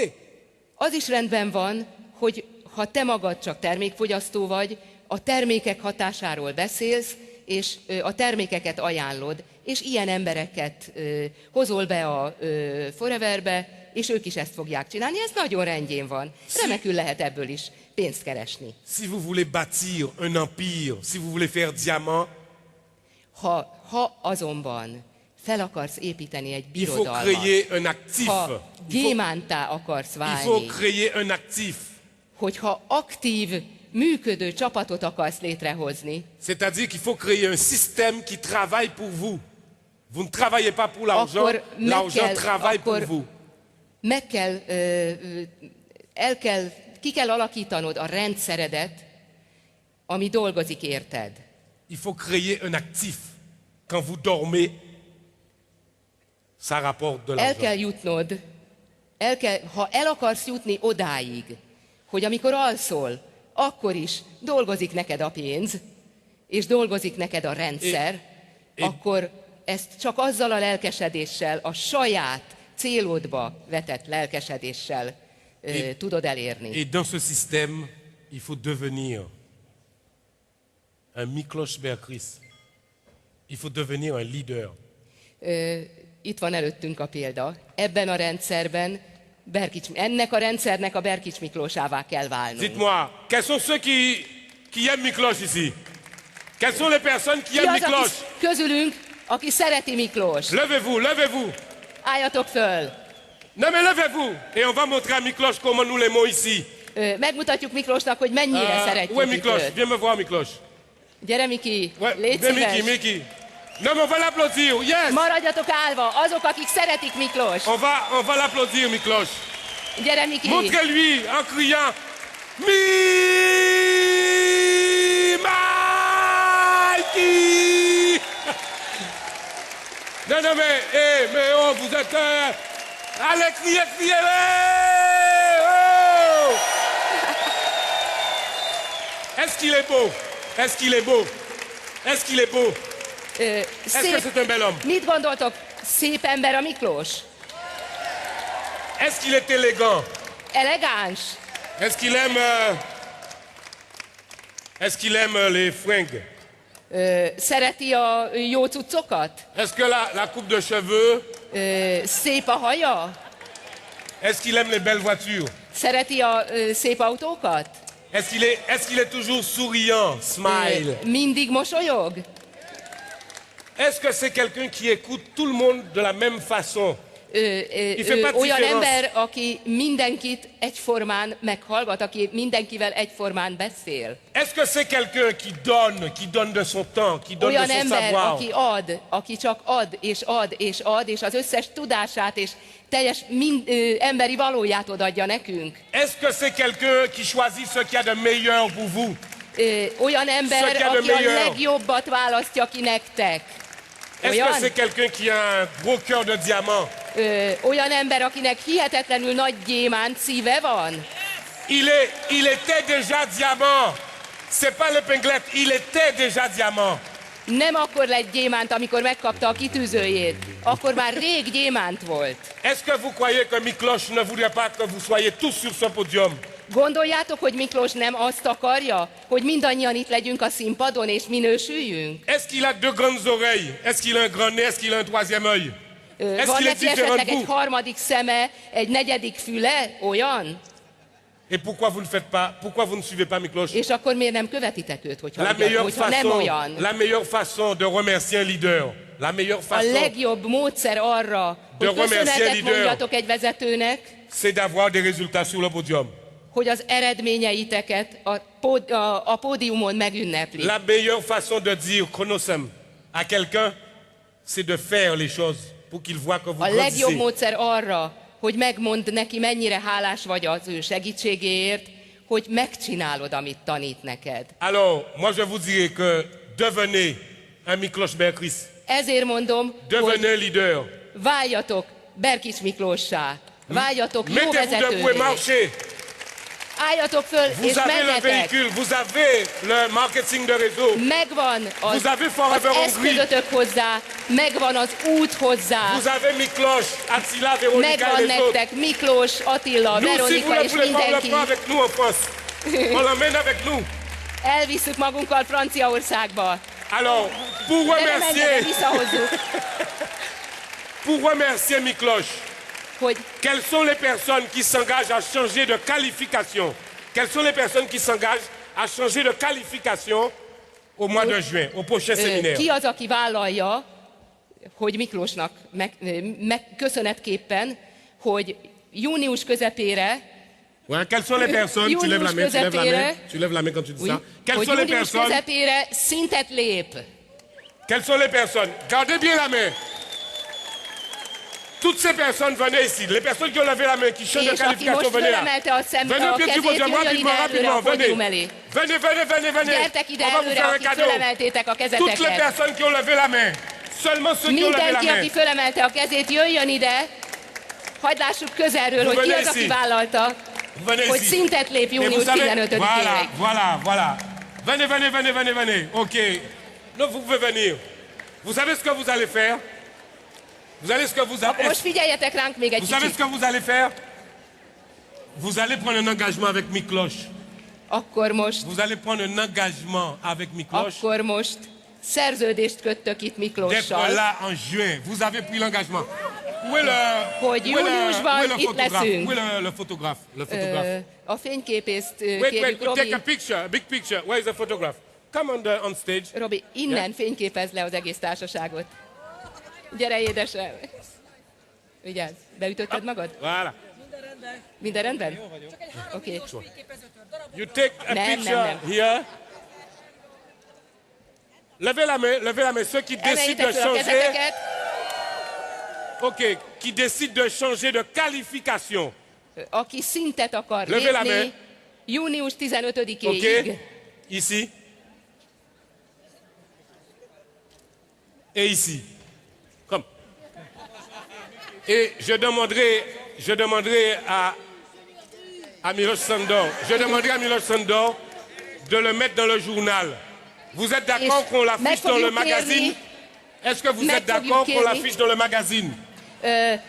Az is rendben van, hogy ha te magad csak termékfogyasztó vagy, a termékek hatásáról beszélsz, és a termékeket ajánlod, és ilyen embereket hozol be a Foreverbe, és ők is ezt fogják csinálni. Ez nagyon rendjén van. Remekül lehet ebből is pénzt keresni. Si vous voulez bâtir un empire, si vous voulez faire diamant, Ha azonban fel akarsz építeni egy il faut birodalmat, créer un actif. ha gyémántá akarsz Il faut válni, créer un actif. hogyha aktív, működő csapatot akarsz létrehozni, C'est-à-dire qu'il faut créer un système qui travaille pour vous. Vous ne travaillez pas pour l'argent, l'argent travaille pour vous. meg kell, ki kell alakítanod a rendszeredet, ami dolgozik érted. Il faut créer un actif. Quand vous dormez, ça rapporte de El l'argent. kell jutnod, ha el akarsz jutni odáig, hogy amikor alszol, akkor is dolgozik neked a pénz, és dolgozik neked a rendszer, akkor ezt csak azzal a lelkesedéssel, a saját célodba vetett lelkesedéssel tudod elérni. Et dans ce système, il faut devenir un Miklos Berkris. Il faut devenir un leader. Itt van előttünk a példa. Ebben a rendszerben ennek a rendszernek a Berkics Miklósává kell válnunk. Dites-moi, quels sont ceux qui aiment Miklos ici? Quelles sont les personnes qui Ki aiment az, Miklos? aki közülünk, aki szereti Miklós? Levez-vous, levez-vous. Álljatok föl! Non mais levez-vous. Et on va montrer à Miklos comment nous l'aimons ici. Megmutatjuk Miklósnak, hogy mennyire szeretjük Où est Miklos? őt. Viens me voir Miklos. Gyere, Miki, Ouais, légy viens szíves. Miki, Miki. Non mais on va l'applaudir, yes. Maradjatok állva, azok, akik szeretik Miklós. On va l'applaudir Miklos. Gyere, Miki! Montrez-lui en criant Mikey! Non, mais oh, vous êtes... allez, criez, oh! Est-ce qu'il est beau? Est-ce qu'il est beau? Est-ce qu'il est beau? Est-ce que c'est un bel homme? Mit gondoltok? Szép ember a Miklós? Est-ce qu'il est élégant? Elegáns? Est-ce qu'il aime les fringues? Szereti a jó cuccokat? Est-ce que la coupe de cheveux? Szép a haja? Est-ce qu'il aime les belles voitures? Szereti a szép autókat? Est-ce qu'il est toujours souriant, smile? Mindig mosolyog? Est-ce que c'est quelqu'un qui écoute tout le monde de la même façon? fait pas de Olyan différence. ember, aki mindenkit egyformán meghallgat, aki mindenkivel egyformán beszél. Est-ce que c'est quelqu'un qui donne de son temps, qui donne Olyan de son ember, savoir? aki ad, aki csak ad, és ad, és ad, és az összes tudását, és teljes emberi valóját odaadja nekünk. Est-ce que c'est quelqu'un qui choisit ce qu'il y a de meilleur pour vous? Olyan ember, Ce qu'il y a de aki a meilleur. legjobbat választja ki nektek. Est-ce que Olyan, c'est quelqu'un qui a un gros cœur de diamant? olyan ember, akinek hihetetlenül nagy gyémánt szíve van. Il était déjà diamant. C'est pas l'épinglette, il était déjà diamant. Nem akkor lett gyémánt, amikor megkapta a kitűzőjét. Akkor már rég gyémánt volt. Est-ce que vous croyez que Miklos ne voudrait pas que vous soyez tous sur ce podium? Gondoljátok, hogy Miklós nem azt akarja, hogy mindannyian itt legyünk a színpadon és minősüljünk? Est-ce qu'il a deux grandes oreilles? Est-ce qu'il a un grand nez? Est-ce qu'il a un troisième œil? Est-ce Van qu'il est neki différent esetleg de egy vous? harmadik szeme, egy negyedik füle? Olyan? Et pourquoi vous ne faites pas, pourquoi vous ne suivez pas Miklos? És akkor miért nem követitek őt, hogyha nem olyan? La meilleure façon de remercier un leader, la meilleure A façon, legjobb módszer arra, De hogy remercier köszönetet leader. mondjatok egy vezetőnek, c'est d'avoir des résultats sur le podium. hogy az eredményeiteket a pódiumon megünnepli. La meilleure façon de dire konosem à quelqu'un, c'est de faire les choses pour qu'il voit que vous A legjobb grandissez. módszer arra, hogy megmondd neki, mennyire hálás vagy az ő segítségéért, hogy megcsinálod, amit tanít neked. Alors, moi je vous dirais que devenez un Miklos Berkris, Ezért mondom, hogy devenez un leader. váljatok Berkis Miklóssá, váljatok jó Mettez-vous debout et vezetővé, marchez. álljatok föl és Vous avez le menjetek. véhicule, vous avez le marketing de réseau. Megvan Vous az avez Forever Hungry. eszközötök hozzá, megvan az út hozzá, Vous avez Miklos, Attila, Véronica et megvan les autres. nektek Miklós, Attila, Nous, si vous Veronika ne és voulez pas, on le mindenki. prend avec nous en France. On l'emmène avec nous. Elvisszük magunkkal Franciaországba. Alors, pour De nem engedem, remercier, visszahozzuk, pour remercier Miklos, hogy quelles sont les personnes qui s'engagent à changer de qualification? Quelles sont les personnes qui s'engagent à changer de qualification au mois de juin, au prochain séminaire? ki az, aki vállalja, hogy Miklósnak köszönetképpen, hogy június közepére, Ouais, quelles sont les personnes? Tu lèves la main, tu lèves la main, tu lèves la main quand tu dis oui, ça. Quelles hogy sont les június personnes? közepére szintet lép. Quelles sont les personnes? Gardez bien la main. Toutes ces personnes, venez ici. Les personnes qui ont levé la main, qui changent de És aki qualification, most venez là. fölemelte a Venez au pied du kezét, podium, jöjjön rapidement, ide előre a rapidement, venez. pódium elé. Venez, venez, venez, venez. Gyertek ide On va vous előre, faire un akik cadeau. fölemeltétek a Toutes les kezeteket. personnes qui ont levé la main. Seulement ceux qui ont levé la Mindenki, aki main. fölemelte a kezét, jöjjön ide. Hagyd lássuk közelről, Vous hogy ki venez az, aki ici. vállalta, Venez hogy ici. szintet lép Et vous június savez, 15-éig. voilà, voilà, voilà. Venez, venez, venez, venez, venez. Ok. Non, vous pouvez venir. Vous savez ce que vous allez faire? Vous savez ce que vous Akkor allez most figyeljetek ránk még egy Vous savez ce kicsit. que vous allez faire? Vous allez prendre un engagement avec Miklos. Akkor most, Vous allez prendre un engagement avec Miklos akkor most szerződést köttök itt d'être Miklóssal, là en juin. Vous avez pris l'engagement. Où est Hogy júniusban itt photographe? leszünk. Où est le photographe? Le photographe. A fényképészt Wait, kérjük, take a Robi. picture, a big picture. Where is the photograph? Come on stage. Robi, innen fényképezd le az egész társaságot. Gyere, édesem. Vigyázz, beütötted magad? Voilà. Minden rendben? Oké. You take a Nem, picture nem, nem. here. Levez la main. Ceux qui décident Emeljétek de fel a changer, kezeteket. ok, qui décident de changer de qualification. Aki szintet akar Levez la main. lépni, június 15-éig. Ok, ici. Et ici. Comme. Et je demanderai à Miloš Sandor, de le mettre dans le journal. Vous êtes d'accord qu'on l'affiche dans le magazine? Est-ce que vous êtes d'accord qu'on l'affiche dans le magazine?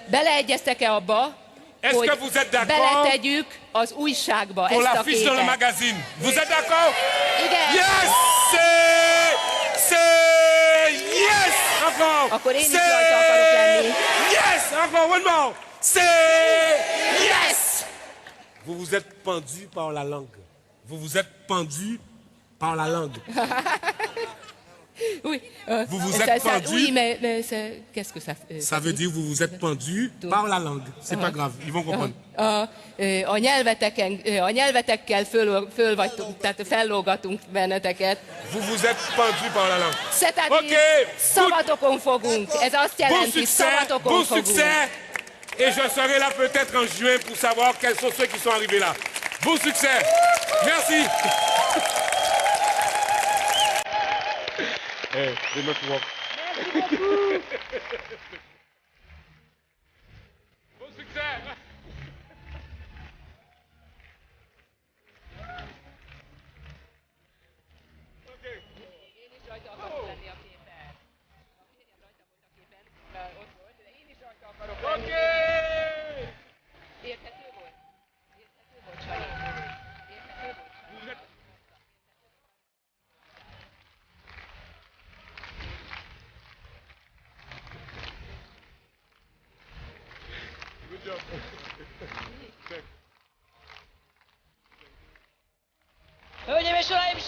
Beleegyeztek-e abba, Est-ce hogy que vous êtes d'accord beletegyük az újságba qu'on ezt a l'affiche dans le képet? magazine? Vous êtes d'accord? Igen. Yes! Yes! Encore! Akkor én is rajta akarok lenni. Yes! Encore, one more! C'est yes! Vous vous êtes pendu par la langue. Vous vous êtes pendu par la langue. Oui, Vous vous êtes pendu. Oui, mais qu'est-ce que ça fait? Ça veut dire vous vous êtes pendu par la langue. C'est pas grave, ils vont comprendre. A nyelvetekkel tehát fellógatunk benneteket. Vous vous êtes pendu par la langue. C'est-à-dire, Ok, szavatokon fogunk. Ez azt Bon jelenti, succès, szavatokon bon fogunk. succès. Et je serai là peut-être en juin pour savoir quels sont ceux qui sont arrivés là. Bon succès. Merci. Hey, they must walk. Bon succès. Ok. Érthető volt? Érthető volt, Sanyi? Érthető volt? Vous êtes- Hölgyeim és uraim,